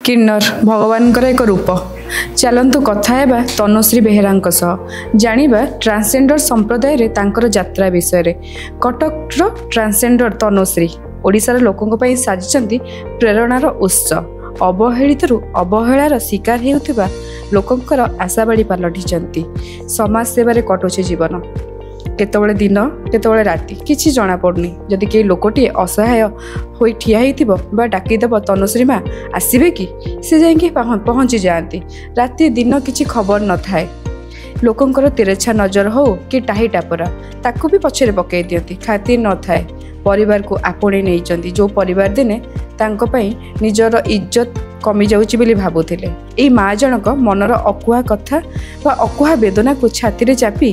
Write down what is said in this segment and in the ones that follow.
किन्नर भगवानଙ୍କର ଏକ ରୂପ। ଚାଲନ୍ତୁ କଥା ହେବା ତନୁଶ୍ରୀ ବେହେରାଙ୍କ ସହ ଜାଣିବା ଟ୍ରାନ୍ସଜେଣ୍ଡର ସମ୍ପ୍ରଦାୟରେ ତାଙ୍କର ଯାତ୍ରା ବିଷୟରେ। କଟକର ଟ୍ରାନ୍ସଜେଣ୍ଡର ତନୁଶ୍ରୀ ଓଡ଼ିଶାର ଲୋକଙ୍କ ପାଇଁ ସାଜିଛନ୍ତି ପ୍ରେରଣାର ଉତ୍ସ। ଅବହେଳିତରୁ ଅବହେଳାର ଶିକାର ହେଉଥିବା ଲୋକଙ୍କର ଆଶାବାଡ଼ି ପାଲଟିଛନ୍ତି। ସମାଜ ସେବାରେ କଟୁଛି ଜୀବନ। କେତେବେଳେ ଦିନ କେତେବେଳେ ରାତି କିଛି ଜଣାପଡ଼ୁନି। ଯଦି କେହି ଲୋକଟିଏ ଅସହାୟ ହୋଇ ଠିଆ ହେଇଥିବ ବା ଡାକିଦେବ ତନୁଶ୍ରୀ ମା ଆସିବେ କି, ସେ ଯାଇକି ପହଞ୍ଚି ଯାଆନ୍ତି। ରାତି ଦିନ କିଛି ଖବର ନଥାଏ। ଲୋକଙ୍କର ତେରେଛା ନଜର ହଉ କି ଟାହି ଟାପରା ତାକୁ ବି ପଛରେ ପକାଇ ଦିଅନ୍ତି। ଖାତିର ନଥାଏ। ପରିବାରକୁ ଆପଣେଇ ନେଇଛନ୍ତି ଯେଉଁ ପରିବାର ଦିନେ ତାଙ୍କ ପାଇଁ ନିଜର ଇଜ୍ଜତ କମିଯାଉଛି ବୋଲି ଭାବୁଥିଲେ। ଏଇ ମା ଜଣକ ମନର ଅକୁହା କଥା ବା ଅକୁହା ବେଦନାକୁ ଛାତିରେ ଚାପି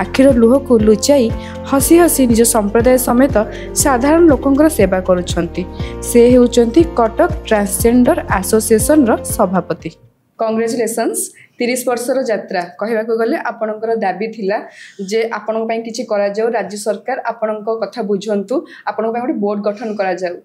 ଆଖିର ଲୁହକୁ ଲୁଚାଇ ହସି ହସି ନିଜ ସମ୍ପ୍ରଦାୟ ସମେତ ସାଧାରଣ ଲୋକଙ୍କର ସେବା କରୁଛନ୍ତି। ସେ ହେଉଛନ୍ତି କଟକ ଟ୍ରାନ୍ସଜେଣ୍ଡର ଆସୋସିଏସନର ସଭାପତି। କଂଗ୍ରେଚୁଲେସନ୍ସ 30 ବର୍ଷର ଯାତ୍ରା। କହିବାକୁ ଗଲେ ଆପଣଙ୍କର ଦାବି ଥିଲା ଯେ ଆପଣଙ୍କ ପାଇଁ କିଛି କରାଯାଉ, ରାଜ୍ୟ ସରକାର ଆପଣଙ୍କ କଥା ବୁଝନ୍ତୁ, ଆପଣଙ୍କ ପାଇଁ ଗୋଟେ ବୋର୍ଡ଼ ଗଠନ କରାଯାଉ,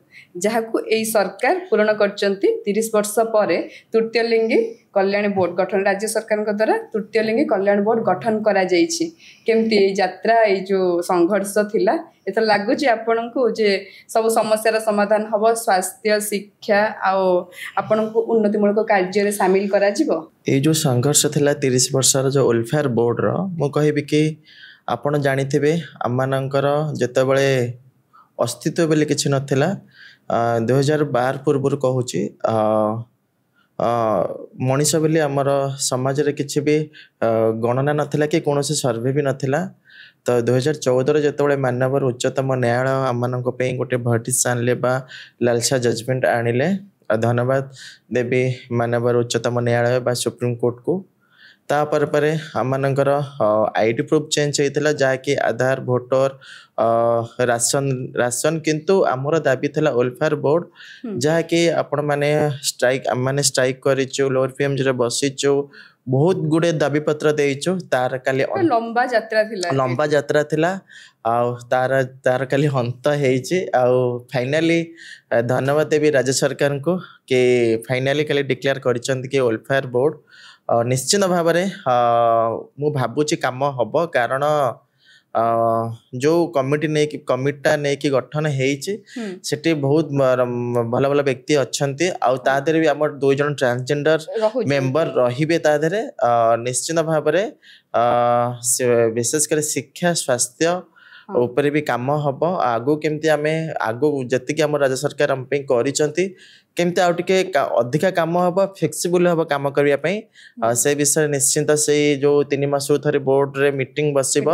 ଯାହାକୁ ଏଇ ସରକାର ପୂରଣ କରିଛନ୍ତି। 30 ବର୍ଷ ପରେ ତୃତୀୟ ଲିଙ୍ଗୀ କଲ୍ୟାଣ ବୋର୍ଡ଼ ଗଠନ ରାଜ୍ୟ ସରକାରଙ୍କ ଦ୍ୱାରା ତୃତୀୟ ଲିଙ୍ଗୀ କଲ୍ୟାଣ ବୋର୍ଡ଼ ଗଠନ କରାଯାଇଛି। କେମିତି ଏଇ ଯାତ୍ରା, ଏଇ ଯେଉଁ ସଂଘର୍ଷ ଥିଲା, ଏଥର ଲାଗୁଛି ଆପଣଙ୍କୁ ଯେ ସବୁ ସମସ୍ୟାର ସମାଧାନ ହେବ, ସ୍ୱାସ୍ଥ୍ୟ, ଶିକ୍ଷା ଆଉ ଆପଣଙ୍କୁ ଉନ୍ନତିମୂଳକ କାର୍ଯ୍ୟରେ ସାମିଲ କରାଯିବ? ଏଇ ଯେଉଁ ସଂଘର୍ଷ ଥିଲା 30 ବର୍ଷର ଯେଉଁ ୱେଲଫେୟାର ବୋର୍ଡ଼ର, ମୁଁ କହିବି କି ଆପଣ ଜାଣିଥିବେ ଆମମାନଙ୍କର ଯେତେବେଳେ ଅସ୍ତିତ୍ୱ ବୋଲି କିଛି ନଥିଲା, 2012 ପୂର୍ବରୁ କହୁଛି, ମଣିଷ ବୋଲି ଆମର ସମାଜରେ କିଛି ବି ଗଣନା ନଥିଲା କି କୌଣସି ସର୍ଭେ ବି ନଥିଲା। ତ 2014ରେ ଯେତେବେଳେ ମାନବର ଉଚ୍ଚତମ ନ୍ୟାୟାଳୟ ଆମମାନଙ୍କ ପାଇଁ ଗୋଟେ ଭର୍ଟିସ୍ ଆଣିଲେ ବା ଲାଲସା ଜଜମେଣ୍ଟ ଆଣିଲେ, ଧନ୍ୟବାଦ ଦେବି ମାନବର ଉଚ୍ଚତମ ନ୍ୟାୟାଳୟ ବା ସୁପ୍ରିମକୋର୍ଟକୁ। ତାପରେ ପରେ ଆମମାନଙ୍କର ଆଇଡି ପ୍ରୁଫ୍ ଚେଞ୍ଜ ହେଇଥିଲା, ଯାହାକି ଆଧାର, ଭୋଟର, ରାସନ। କିନ୍ତୁ ଆମର ଦାବି ଥିଲା ୱେଲଫେୟାର ବୋର୍ଡ଼, ଯାହାକି ଆପଣମାନେ ଆମମାନେ ଷ୍ଟ୍ରାଇକ୍ କରିଛୁ, ଲୋଅର ପିଏମ୍ଜିରେ ବସିଛୁ, ବହୁତ ଗୁଡ଼ିଏ ଦାବିପତ୍ର ଦେଇଛୁ। ତାର କାଲି ଲମ୍ବା ଯାତ୍ରା ଥିଲା ଆଉ ତାର କାଲି ଅନ୍ତ ହେଇଛି। ଆଉ ଫାଇନାଲି ଧନ୍ୟବାଦ ଦେବି ରାଜ୍ୟ ସରକାରଙ୍କୁ କି ଫାଇନାଲି କାଲି ଡିକ୍ଲେୟାର କରିଛନ୍ତି କି ୱେଲଫେୟାର ବୋର୍ଡ଼ ନିଶ୍ଚିତ ଭାବରେ ମୁଁ ଭାବୁଛି କାମ ହେବ। କାରଣ ଯେଉଁ କମିଟିଟା ନେଇକି ଗଠନ ହେଇଛି, ସେଠି ବହୁତ ଭଲ ଭଲ ବ୍ୟକ୍ତି ଅଛନ୍ତି। ଆଉ ତା ଦେହରେ ବି ଆମର 2 ଜଣ ଟ୍ରାନ୍ସଜେଣ୍ଡର ମେମ୍ବର ରହିବେ ତା ଦେହରେ। ନିଶ୍ଚିତ ଭାବରେ ବିଶେଷ କରି ଶିକ୍ଷା, ସ୍ୱାସ୍ଥ୍ୟ ଉପରେ ବି କାମ ହେବ। ଆଗକୁ କେମିତି ଆମେ ଯେତିକି ଆମ ରାଜ୍ୟ ସରକାର ଆମ ପାଇଁ କରିଛନ୍ତି, କେମିତି ଆଉ ଟିକେ ଅଧିକା କାମ ହେବ, ଫ୍ଲେକ୍ସିବୁଲ ହେବ କାମ କରିବା ପାଇଁ। ସେ ବିଷୟରେ ନିଶ୍ଚିନ୍ତ ସେଇ ଯେଉଁ 3 ମାସକୁ ଥରେ ବୋର୍ଡ଼ରେ ମିଟିଂ ବସିବ,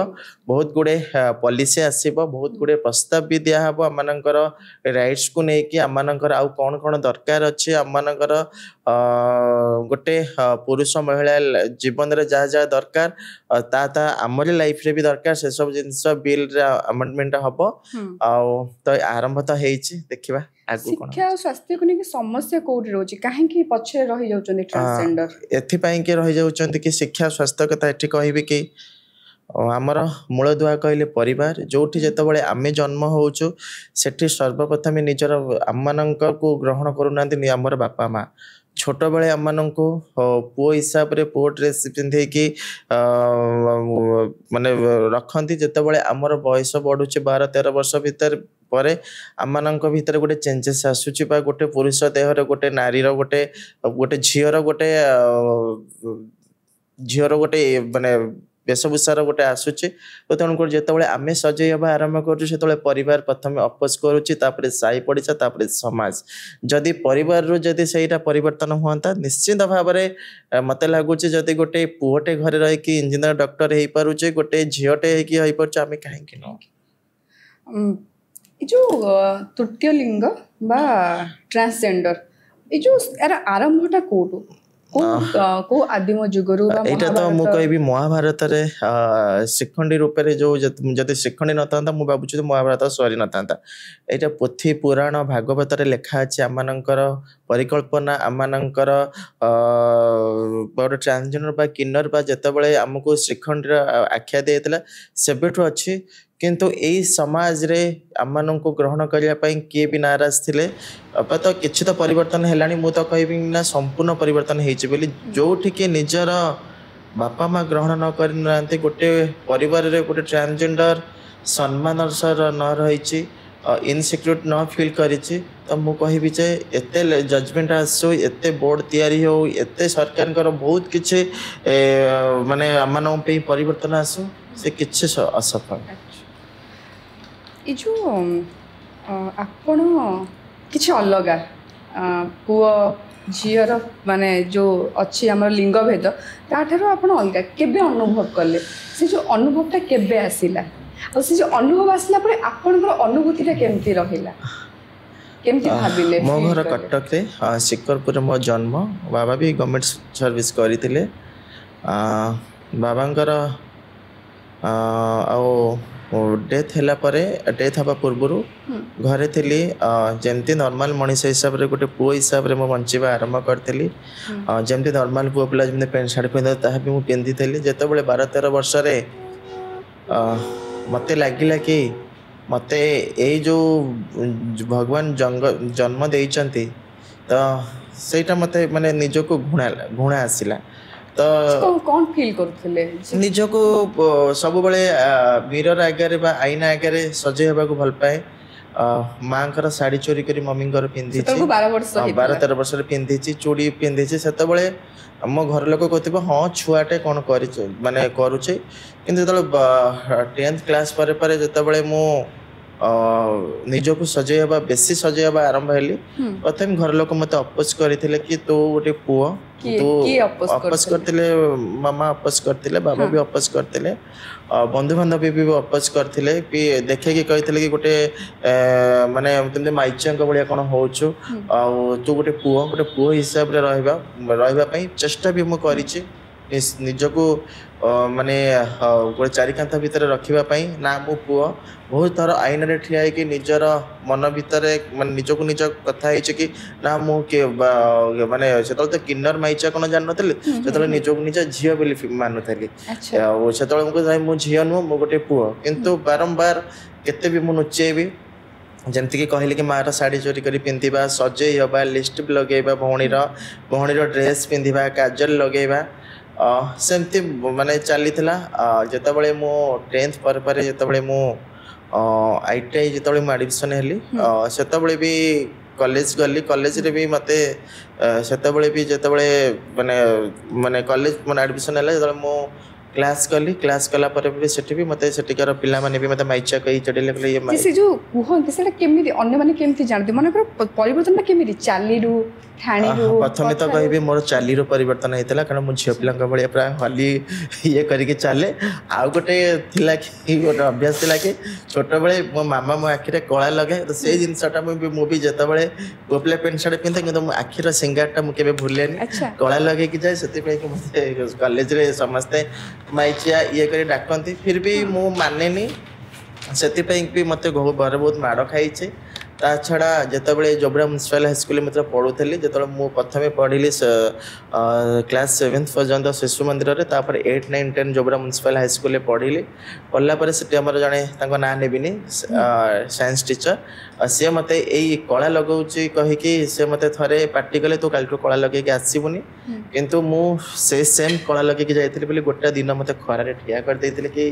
ବହୁତ ଗୁଡ଼ିଏ ପଲିସି ଆସିବ, ବହୁତ ଗୁଡ଼ିଏ ପ୍ରସ୍ତାବ ବି ଦିଆହେବ ଆମମାନଙ୍କର ରାଇଟ୍ସକୁ ନେଇକି। ଆମମାନଙ୍କର ଆଉ କ'ଣ କ'ଣ ଦରକାର ଅଛି, ଆମମାନଙ୍କର ଗୋଟେ ପୁରୁଷ ମହିଳା ଜୀବନରେ ଯାହା ଯାହା ଦରକାର, ତା ଆମରି ଲାଇଫରେ ବି ଦରକାର, ସେସବୁ ଜିନିଷ ବିଲ୍ରେ ଆମେଣ୍ଡମେଣ୍ଟ ହେବ। ଆଉ ତ ଆରମ୍ଭ ତ ହେଇଛି, ଦେଖିବା ଆଗକୁ କ'ଣ। ଶିକ୍ଷା ଆଉ ସ୍ୱାସ୍ଥ୍ୟକୁ ନେଇକି ସମସ୍ୟା କୋଉଠି ରହୁଛି, କାହିଁକି ପଛରେ ରହିଯାଉଛନ୍ତି ଟ୍ରାନ୍ସଜେଣ୍ଡର? ଏଥିପାଇଁକି ରହିଯାଉଛନ୍ତି କି ଶିକ୍ଷା ସ୍ୱାସ୍ଥ୍ୟ କଥା ଏଠି କହିବି କି ଆମର ମୂଳଦୁଆ କହିଲେ ପରିବାର। ଯେଉଁଠି ଯେତେବେଳେ ଆମେ ଜନ୍ମ ହେଉଛୁ, ସେଠି ସର୍ବପ୍ରଥମେ ନିଜର ଆମମାନଙ୍କୁ ଗ୍ରହଣ କରୁନାହାନ୍ତି ଆମର ବାପା ମା। ଛୋଟବେଳେ ଆମମାନଙ୍କୁ ପୁଅ ହିସାବରେ ପୁଅ ଡ୍ରେସ୍ ପିନ୍ଧେଇକି ମାନେ ରଖନ୍ତି। ଯେତେବେଳେ ଆମର ବୟସ ବଢ଼ୁଛି 12-13 ବର୍ଷ ପରେ ଆମମାନଙ୍କ ଭିତରେ ଗୋଟେ ଚେଞ୍ଜେସ୍ ଆସୁଛି, ବା ଗୋଟେ ପୁରୁଷ ଦେହରେ ଗୋଟେ ନାରୀର ଗୋଟେ ଝିଅର ଗୋଟେ ମାନେ ବେଶଭୂଷାର ଗୋଟେ ଆସୁଛି। ତ ତେଣୁକରି ଯେତେବେଳେ ଆମେ ସଜେଇ ହେବା ଆରମ୍ଭ କରୁଛୁ, ସେତେବେଳେ ପରିବାର ପ୍ରଥମେ ଅପୋଜ କରୁଛି, ତାପରେ ସାହି ପଡ଼ିଶା, ତାପରେ ସମାଜ। ଯଦି ପରିବାରରୁ ଯଦି ସେଇଟା ପରିବର୍ତ୍ତନ ହୁଅନ୍ତା, ନିଶ୍ଚିତ ଭାବରେ ମୋତେ ଲାଗୁଛି ଯଦି ଗୋଟେ ପୁଅଟେ ଘରେ ରହିକି ଇଞ୍ଜିନିୟର, ଡକ୍ଟର ହେଇପାରୁଛି, ଗୋଟେ ଝିଅଟେ ହେଇକି ହେଇପାରୁଛି, ଆମେ କାହିଁକି ନୁହଁ? ଏ ଯେଉଁ ତୃତୀୟ ଲିଙ୍ଗ ବା ଟ୍ରାନ୍ସଜେଣ୍ଡର, ଏ ଯେଉଁ ଏହାର ଆରମ୍ଭଟା କୋଉଠୁ, କୋଉ ଆଦିମ ଯୁଗରୁ? ଏଇଟା ତ ମୁଁ କହିବି ମହାଭାରତରେ ଶିଖଣ୍ଡୀ ରୂପରେ ଯଦି ଶିଖଣ୍ଡୀ ନଥାନ୍ତା, ମୁଁ ଭାବୁଛି ମହାଭାରତ ସରି ନଥାନ୍ତା। ଏଇଟା ପୋଥି ପୁରାଣ ଭାଗବତରେ ଲେଖା ଅଛି। ଆମମାନଙ୍କର परिकल्पना आमମାନଙ୍କର ଗୋଟେ ଟ୍ରାନ୍ସଜେଣ୍ଡର ବା କିନ୍ନର ବା ଯେତେବେଳେ ଆମକୁ ଶ୍ରୀଖଣ୍ଡର ଆଖ୍ୟା ଦିଆଯାଇଥିଲା ସେବେଠୁ ଅଛି। କିନ୍ତୁ ଏଇ ସମାଜରେ ଆମମାନଙ୍କୁ ଗ୍ରହଣ କରିବା ପାଇଁ କିଏ ବି ନାରାଜ ଥିଲେ। ତ କିଛି ତ ପରିବର୍ତ୍ତନ ହେଲାଣି, ମୁଁ ତ କହିବି ନା ସମ୍ପୂର୍ଣ୍ଣ ପରିବର୍ତ୍ତନ ହେଇଛି ବୋଲି। ଯୋଉଠିକି ନିଜର ବାପା ମା ଗ୍ରହଣ ନ କରିନାହାନ୍ତି, ଗୋଟେ ପରିବାରରେ ଗୋଟେ ଟ୍ରାନ୍ସଜେଣ୍ଡର ସମ୍ମାନର ସହ ନ ରହିଛି, ଇନସିକ୍ୟୁର ନ ଫିଲ୍ କରିଛି, ତ ମୁଁ କହିବି ଯେ ଏତେ ଜଜମେଣ୍ଟ ଆସୁ, ଏତେ ବୋର୍ଡ ତିଆରି ହଉ, ଏତେ ସରକାରଙ୍କର ବହୁତ କିଛି ମାନେ ଆମମାନଙ୍କ ପାଇଁ ପରିବର୍ତ୍ତନ ଆସୁ, ସେ କିଛି ଅସଫଳ। ଏ ଯେଉଁ ଆପଣ କିଛି ଅଲଗା ପୁଅ ଝିଅର ମାନେ ଯେଉଁ ଅଛି ଆମର ଲିଙ୍ଗଭେଦ, ତାଠାରୁ ଆପଣ ଅଲଗା କେବେ ଅନୁଭବ କଲେ? ସେ ଯେଉଁ ଅନୁଭବଟା କେବେ ଆସିଲା, ଆଉ ସେ ଯେଉଁ ଅନୁଭବ ଆସିଲା ପରେ ଆପଣଙ୍କର ଅନୁଭୂତିଟା କେମିତି ରହିଲା, କେମିତି ଭାବିଲେ? ମୋ ଘର କଟକରେ, ଶିକରପୁରରେ ମୋ ଜନ୍ମ। ବାବା ବି ଗଭର୍ଣ୍ଣମେଣ୍ଟ ସର୍ଭିସ କରିଥିଲେ। ବାବାଙ୍କର ଆଉ ଡେଥ୍ ହେଲା ପରେ, ଡେଥ୍ ହେବା ପୂର୍ବରୁ ଘରେ ଥିଲି। ଯେମିତି ନର୍ମାଲ ମଣିଷ ହିସାବରେ, ଗୋଟେ ପୁଅ ହିସାବରେ ମୁଁ ବଞ୍ଚିବା ଆରମ୍ଭ କରିଥିଲି। ଯେମିତି ନର୍ମାଲ ପୁଅ ପିଲା ଯେମିତି ପ୍ୟାଣ୍ଟ ସାର୍ଟ ପିନ୍ଧେ ତାହା ବି ମୁଁ ପିନ୍ଧିଥିଲି। ଯେତେବେଳେ 12-13 ବର୍ଷରେ ମୋତେ ଲାଗିଲା କି ମୋତେ ଏଇ ଯେଉଁ ଭଗବାନ ଜନ୍ମ ଦେଇଛନ୍ତି, ତ ସେଇଟା ମୋତେ ମାନେ ନିଜକୁ ଘୃଣା ଆସିଲା। ତ କ'ଣ ଫିଲ୍ କରୁଥିଲେ? ନିଜକୁ ସବୁବେଳେ ମିରର ଆଗରେ ବା ଆଇନା ଆଗରେ ସଜେଇ ହେବାକୁ ଭଲ ପାଏ। ମାଙ୍କର ଶାଢ଼ୀ ଚୋରି କରି ମମିଙ୍କର ପିନ୍ଧିଛି, 12-13 ବର୍ଷରେ ପିନ୍ଧିଛି, ଚୁଡ଼ି ପିନ୍ଧିଛି। ସେତେବେଳେ ଆମ ଘର ଲୋକ କହୁଥିବ ହଁ ଛୁଆଟେ କ'ଣ କରିଛି ମାନେ କରୁଛି। କିନ୍ତୁ ଯେତେବେଳେ 10th କ୍ଲାସ୍ ପରେ ପରେ ଯେତେବେଳେ ମୁଁ ନିଜକୁ ସଜେଇ ହେବା, ବେଶୀ ସଜେଇ ହେବା ଆରମ୍ଭ ହେଲି, ପ୍ରଥମେ ଘର ଲୋକ ମୋତେ ଅପୋଜ କରିଥିଲେ କି ତୁ ଗୋଟେ ପୁଅ। ତୁ ଅପୋଜ କରିଥିଲେ, ମାମା ଅପୋଜ କରିଥିଲେ, ବାବା ବି ଅପୋଜ କରିଥିଲେ, ବନ୍ଧୁବାନ୍ଧବ ବି ଅପୋଜ କରିଥିଲେ। ବି ଦେଖେଇକି କହିଥିଲେ କି ଗୋଟେ ମାନେ ଯେମିତି ମାଇଚିଆଙ୍କ ଭଳିଆ କ'ଣ ହଉଛୁ, ଆଉ ତୁ ଗୋଟେ ପୁଅ ହିସାବରେ ରହିବା ପାଇଁ ଚେଷ୍ଟା ବି ମୁଁ କରିଛି। ନିଜକୁ ମାନେ ଗୋଟେ ଚାରିକାନ୍ଥ ଭିତରେ ରଖିବା ପାଇଁ। ନା ମୁଁ ପୁଅ, ବହୁତ ଥର ଆଇନାରେ ଠିଆ ହେଇକି ନିଜର ମନ ଭିତରେ ମାନେ ନିଜକୁ ନିଜ କଥା ହେଇଛି କି ନା ମୁଁ ମାନେ ସେତେବେଳେ ତ କିନ୍ନର ମାଇଚିଆ କ'ଣ ଜାଣିନଥିଲି, ସେତେବେଳେ ନିଜକୁ ନିଜ ଝିଅ ବୋଲି ମାନୁଥିଲି। ଆଉ ସେତେବେଳେ ମୁଁ କହିଲି ମୁଁ ଝିଅ ନୁହଁ, ମୁଁ ଗୋଟେ ପୁଅ। କିନ୍ତୁ ବାରମ୍ବାର କେତେ ବି ମୁଁ ନୁଚେଇବି, ଯେମିତିକି କହିଲି କି ମାଆର ଶାଢ଼ୀ ଚୋରି କରି ପିନ୍ଧିବା, ସଜେଇ ହେବା, ଲିପଷ୍ଟିକ୍ ଲଗେଇବା, ଭଉଣୀର ଡ୍ରେସ୍ ପିନ୍ଧିବା, କାଜଲ ଲଗେଇବା, ସେମିତି ମାନେ ଚାଲିଥିଲା। ଯେତେବେଳେ ମୁଁ 10th ପରେ ଯେତେବେଳେ ମୁଁ ITI ଯେତେବେଳେ ମୁଁ ଆଡ଼ମିସନ୍ ହେଲି, ସେତେବେଳେ ବି କଲେଜ ଗଲି। କଲେଜରେ ବି ମୋତେ ସେତେବେଳେ ବି ଯେତେବେଳେ ମାନେ କଲେଜ ମାନେ ଆଡ଼ମିସନ୍ ହେଲା, ଯେତେବେଳେ ମୁଁ କ୍ଲାସ୍ କଲି, କ୍ଲାସ୍ କଲା ପରେ ବି ସେଠି ବି ମୋତେ ସେଠିକାର ପିଲାମାନେ ବି ମୋତେ ମାଇଚିଆ କହି ଚଢ଼ିଲେ, କହିଲେ ଇଏ ସେ ଯେଉଁ କୁହନ୍ତି ସେଇଟା କେମିତି, ଅନ୍ୟମାନେ କେମିତି ଜାଣନ୍ତି? ମନେକର ପରିବର୍ତ୍ତନଟା କେମିତି, ଚାଲିରୁ ଠାଣିରୁ? ପ୍ରଥମେ ତ କହିବି ମୋର ଚାଲିରୁ ପରିବର୍ତ୍ତନ ହେଇଥିଲା, କାରଣ ମୁଁ ଝିଅ ପିଲାଙ୍କ ଭଳିଆ ପ୍ରାୟ ହଲି ଇଏ କରିକି ଚାଲେ। ଆଉ ଗୋଟେ ଥିଲା କି ଗୋଟେ ଅଭ୍ୟାସ ଥିଲା କି ଛୋଟବେଳେ ମୋ ମାମା ମୋ ଆଖିରେ କଳା ଲଗାଏ, ତ ସେଇ ଜିନିଷଟା ମୁଁ ବି ଯେତେବେଳେ ପୁଅ ପିଲା ପ୍ୟାଣ୍ଟ ସାର୍ଟ ପିନ୍ଧେ, କିନ୍ତୁ ମୋ ଆଖିର ସିଙ୍ଗାରଟା ମୁଁ କେବେ ଭୁଲେନି, କଳା ଲଗେଇକି ଯାଏ। ସେଥିପାଇଁ କି ମୋତେ କଲେଜରେ ସମସ୍ତେ ମାଇଚିଆ ଇଏ କରି ଡାକନ୍ତି, ଫିର୍ ବି ମୁଁ ମାନେନି। ସେଥିପାଇଁ ବି ମୋତେ ଘରେ ବହୁତ ମାଡ଼ ଖାଇଛି। ତା ଛଡ଼ା ଯେତେବେଳେ ଯୋବ୍ରା ମ୍ୟୁନିସିପାଲ ହାଇସ୍କୁଲରେ ମୁଁ ପଢ଼ୁଥିଲି, ଯେତେବେଳେ ମୁଁ ପ୍ରଥମେ ପଢ଼ିଲି କ୍ଲାସ୍ 7th ପର୍ଯ୍ୟନ୍ତ ଶିଶୁ ମନ୍ଦିରରେ, ତାପରେ 8, 9, 10 ଯୋବ୍ରା ମ୍ୟୁନିସିପାଲ ହାଇସ୍କୁଲରେ ପଢ଼ିଲା ପରେ ସେଠି ଆମର ଜଣେ, ତାଙ୍କ ନାଁ ନେବିନି, ସାଇନ୍ସ ଟିଚର, ସିଏ ମୋତେ ଏଇ କଳା ଲଗାଉଛି କହିକି ସେ ମୋତେ ଥରେ ପାଟି କଲେ, ତୁ କାଲିଠୁ କଳା ଲଗେଇକି ଆସିବୁନି। କିନ୍ତୁ ମୁଁ ସେ ସେମ୍ କଳା ଲଗେଇକି ଯାଇଥିଲି ବୋଲି ଗୋଟେ ଦିନ ମୋତେ ଖରାରେ ଠିଆ କରିଦେଇଥିଲେ କି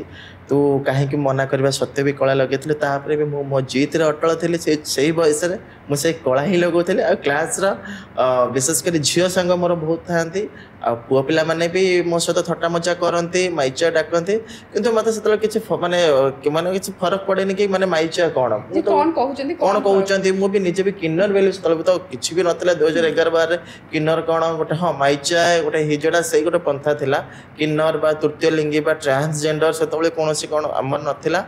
ତୁ କାହିଁକି ମନା କରିବା ସତ୍ତ୍ୱେ ବି କଳା ଲଗେଇଥିଲୁ। ତାପରେ ବି ମୁଁ ମୋ ଜିଦ୍ରେ ଅଟଳ ଥିଲି। ସେଇ ବୟସରେ ମୁଁ ସେଇ କଳା ହିଁ ଲଗାଉଥିଲି। ଆଉ କ୍ଲାସ୍ର ବିଶେଷ କରି ଝିଅ ସାଙ୍ଗ ମୋର ବହୁତ ଥାଆନ୍ତି, ଆଉ ପୁଅ ପିଲାମାନେ ବି ମୋ ସହିତ ଥଟ୍ଟା ମଜା କରନ୍ତି, ମାଇଚିଆ ଡାକନ୍ତି। କିନ୍ତୁ ମୋତେ ସେତେବେଳେ କିଛି କିଛି ଫରକ ପଡ଼େନି କି ମାନେ ମାଇଚିଆ କ'ଣ କହୁଛନ୍ତି। ମୁଁ ବି ନିଜେ ବି କିନ୍ନର ବୋଲି ସେତେବେଳେ ତ କିଛି ବି ନଥିଲା। 2011-12ରେ କିନ୍ନର କ'ଣ ଗୋଟେ, ହଁ ମାଇଚିଆ ଗୋଟେ ହିଜଡ଼ା, ସେଇ ଗୋଟେ ପନ୍ଥା ଥିଲା। କିନ୍ନର ବା ତୃତୀୟ ଲିଙ୍ଗୀ ବା ଟ୍ରାନ୍ସଜେଣ୍ଡର ସେତେବେଳେ କୌଣସି କ'ଣ ଆମର ନଥିଲା।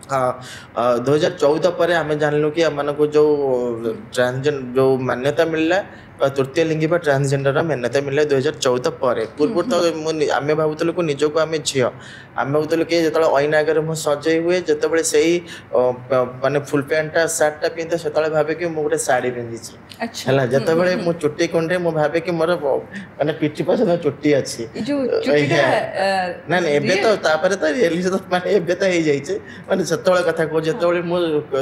2014 ପରେ ଆମେ ଜାଣିଲୁ କି ଆମମାନଙ୍କୁ ଯେଉଁ ମାନ୍ୟତା ମିଳିଲା, तृतीय लिंगी ट्रांसजेंडर मान्यता मिले 2014 पर पूर्व तो आम भावुलु को निजक आम झी आम भावुलु कि जो अईन आगे मुझे सजे हुए जिते से माने फुल पैंटा सार्टा पिंधे से भावे कि मुझे गोटे शाढ़ी पिंधि है जिते मु चुट्टी कुंडे मुझे भावे कि मोर माने पिठी पछन चुट्टी अच्छी ना एबे तो तापर तो रियली तो माने एबे तो हो जाइए माने सेतବେଳେ कथा को जेतବେଳେ मु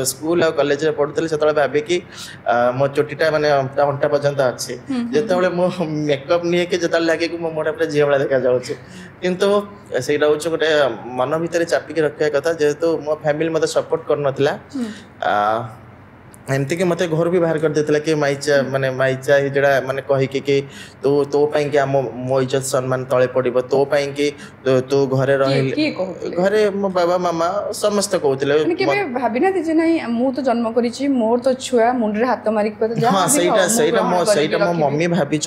स्कूल और कॉलेज रे पढुतले सेतବେଳେ भावे कि मो चुट्टीटा माने अंटा पर्यंत अच्छी जिते मो मेकअप नहीं कि जो लगे कि मो मोटा पूरा झील भाई देखा जाऊँगी किंतु से गोटे मन भितर चापिकी रखा कथा जेहेतु मो फैमिली मत सपोर्ट कर एमती कि मत घर भी बाहर कर देता कि माइचा माने माइचा जरा माने कहीकि कि तू तो पाई कि मो इज्जत सम्मान तले पड़ो तो पाई कि तू घरे घरे मो बाबा मामा समस्त कहते भाविना जे नहीं मु तो जन्म करी मोर तो छुआ मुंडे हाथ मारिक हाँ सहीटा मो मम्मी भाभी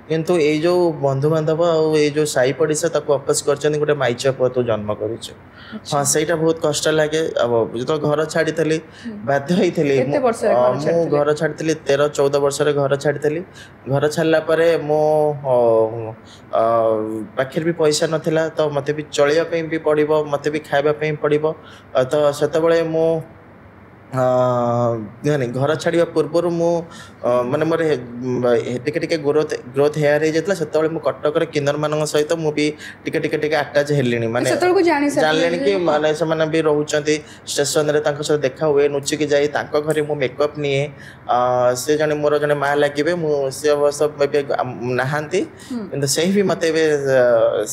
किंतु ये जो बंधु बांधव ये जो साई पड़िशा अपोज कर गोटे माइचा पुआ तू जन्म कर हाँ सहीटा बहुत कष्ट लगे अब जो घर छाड़ी बाध्य होती मु घर छाड़ी 13-14 वर्ष घर छाड़ी घर छाड़ा मो पाखे भी पैसा नाला तो मत भी चलिया भी पड़ो मत भी खावाई पड़ो तो से मो घर छाड़ा पूर्व मु माने मोर टिके ग्रोथ हेयर हो जाता से मुझे कटक किन्नर मान सहित मुझे टिके अटाच हेली माने जानले कि माने से भी रोचंती स्टेशन रे सहित देखा हुए नुचिकी जाई घरे मु मेकअप निए से जने मोर जने माँ लगे मुझे अवश्य नहांती किंतु से भी मत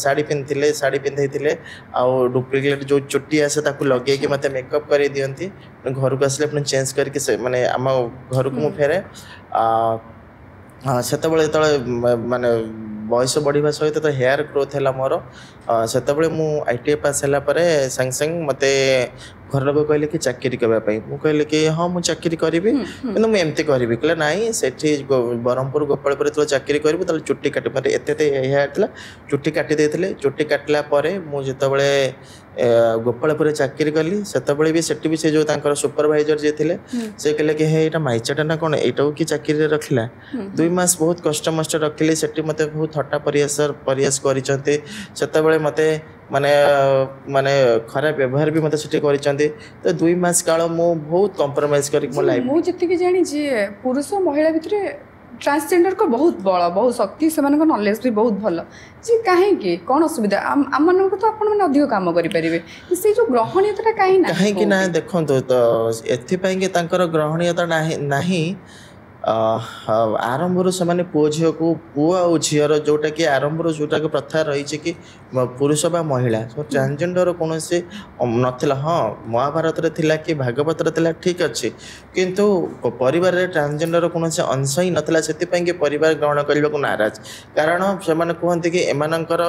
शाढ़ी पिंधे शाढ़ी पिंधे आउ डुप्लिकेट जो चुट्टी आसे लगे कि मत मेकअप कर दियंती घर को आसले पुणी चेंज करके माने आम घर को मुझे फेरे से माने बयस बढ़ा सहित तो हेयर ग्रोथ है मोर से ITI पास है सांगे सांगे मत घर लोग कहले कि चाकरी करने मुझे कहले कि हाँ मुझे चाकरी करी कि एमती करी कहले नाई से ब्रह्मपुर गोपालपुर जो चाकरी करी तो चुट्टी काट मतलब एत हेयर चुट्टी काटी देते चुट्टी काटला मुझे गोपालपुर चाकरी कली से भी से जो सुपरवाइजर जी थे से कहले कि हे माइचाटा ना कौन यहाँ कि चाकरी रखला 2 मास बहुत कष्ट मस्ट रखिली से मत बहुत थट्टा प्रयास कर मत माने माने खराब व्यवहार भी मत तो 2 मास काल मु बहुत कंप्रोमाइज कर मु जति जानी जे पुरुष और महिला भितर ट्रांसजेंडर को बहुत बड़ बहुत शक्ति से नॉलेज भी बहुत भल जे कहीं कौन असुविधा आम मन तो आपण अधिक काम करें से जो ग्रहणीयता कहीं ना देखो तो एपाई ग्रहणीयता नहीं आरंभ से माने पुओ झील को पुओ आ झीर जोटा कि आरंभ जोटा कि प्रथा रही कि पुरुष बा महिला ट्रांसजेंडर कौन से नाला हाँ महाभारत थिला कि भागवत थिला ठीक अच्छे किंतु परिवार रे ट्रांसजेंडर कौन से अंश ही नाला से परिवार ग्रहण करने को नाराज कारण से कहते कि एमानकर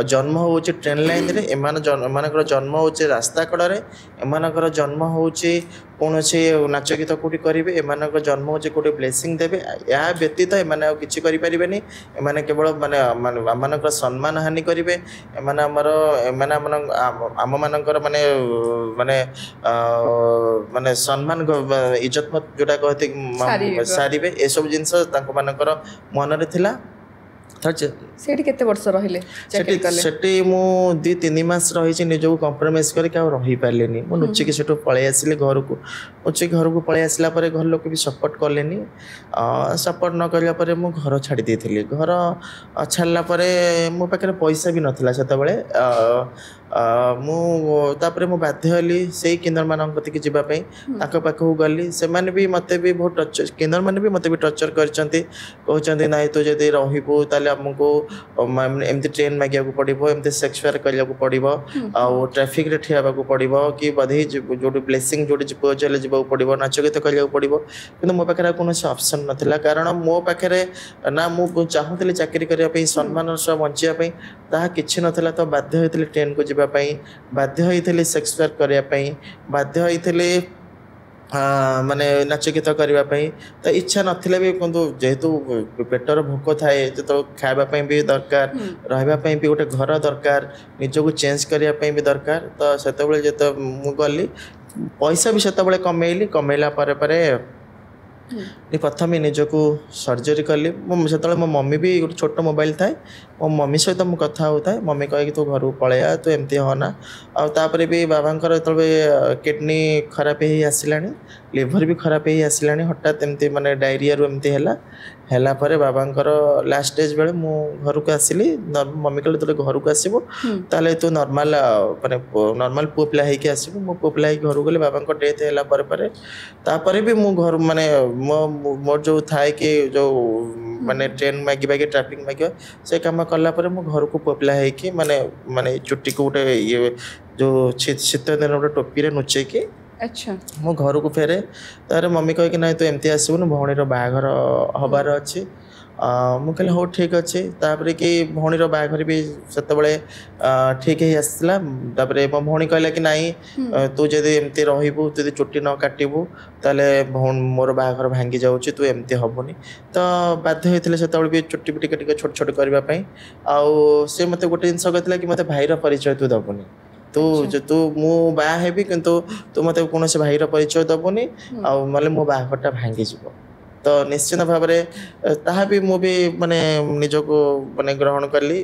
जन्म हो ट्रेन लाइन रे एमानकर जन्म हो रास्ता कड़े एमानकर जन्म हो कौन से नाच गीत कौटी करेंगे एमानकर जन्म हो कौटे ब्लेसिंग देवे या व्यतीत एमाने किसी करें एमाने केवल माने आम सम्मान हानि करेंगे एमाने आम मानकर माने माने माने सम्मान इज्जत मत जोटा कहते सारे ये सब जिनस मानकर मन थिला सेठी केते वर्ष रहिले सेठी मु 2-3 मास रही निजको कंप्रोमाइज करके रही पारे मु नुचिकी से पलि आसिले घर को नुचिक घर को पलि आसला घर लोग भी सपोर्ट कले सपोर्ट न कला मु घर छाड़ी देती घर छाड़ला मो पाखे पैसा भी नाला से मुझे बाध्य हली से किन्नर मान कतिक जावाई पाखक गली से भी मत भी बहुत टर्चर किन्नर मैंने भी मत भी टर्चर कहते ना तू जब रही आमको एमती ट्रेन मांगे पड़ो एमती सेक्स फेयर करने पड़ो आउ ट्राफिक रे ठिया पड़ो कि बधे जो ब्लेसिंग जो पुओ झील जा पड़ो नाच गीत करने पड़ो कि मो पाखे कौन ऑप्शन नाला कारण मो पाखे ना मुझे चाहूली चाकरी करने सम्मान सह बचापी ताहा किसी नाला तो बाध्य होती ट्रेन को जावाई बाध्य होती सेक्स फेयर करने बाध्य होती माने नाच गीत करने तो इच्छा नाला भी किंतु जेहेतु पेटर भोक थाए जो खावाई भी दरकार रही भी गोटे घर दरकार निजको चेंज करने भी दरकार तो से जो गली पैसा भी से कमेली कमेला प्रथम निजको सर्जरी कली से मो मम्मी भी गोटे छोट मोबाइल थाए मो मम्मी सहित मुझे कथा होता है मम्मी कहे कि तू घर पलैया तू एमती होना आउे भी बाबांकर जो किडनी खराब ही आसला लिभर भी खराब ही आसला हठात एमती माने डायरिया रू एमती है पर बाबांकर लास्ट स्टेज बेले मु घर को आसिली मम्मी कहले तो घर को आसबो ताले तू नॉर्मल माने नॉर्मल पुओ पिला होइके आसबो मो पुओ पिला घर गले बाबांकर डेथ हैला पर भी मु घर माने मोर जो थाए कि जो माने ट्रेन मागिबा कि ट्रैफिक मागिबा से काम कला पर मु घर को पुओ पिला होइके माने माने चुट्टी को गोटे ये जो शीत दिन गोटे टोपी रे नुचे के अच्छा मो घर को फेरे तार मम्मी कहे कि ना तू एमती आसबुन भौणीर बाहाघर हबार अच्छी मु कहले हो ठीक अच्छे तापर कि भौणीर बाहाघर भी सेतबले ठीक ही आसला तापर मो भौणी कहला कि नाई तू जदि एमती रहिबू तू चुट्टी न काटिबू ताले मोर बाहाघर भांगी जाउची तू एमती हबुनी तो बाध्य होइतिले सेतबले भी चुट्टी भी टिके छोट छोट करबा पई आउ से मते गोटे जिंस कहतिला कि मते भाईर परिचय तू दबुनी तू जो तू मु बाहा हेबी किंतु तू मते कौन से भाईर परिचय दबुनी आउ माले मो बाहाघरटा भांगी जीवो तो निश्चित भाव में ताहा भी मु भी माने निजको माने ग्रहण कली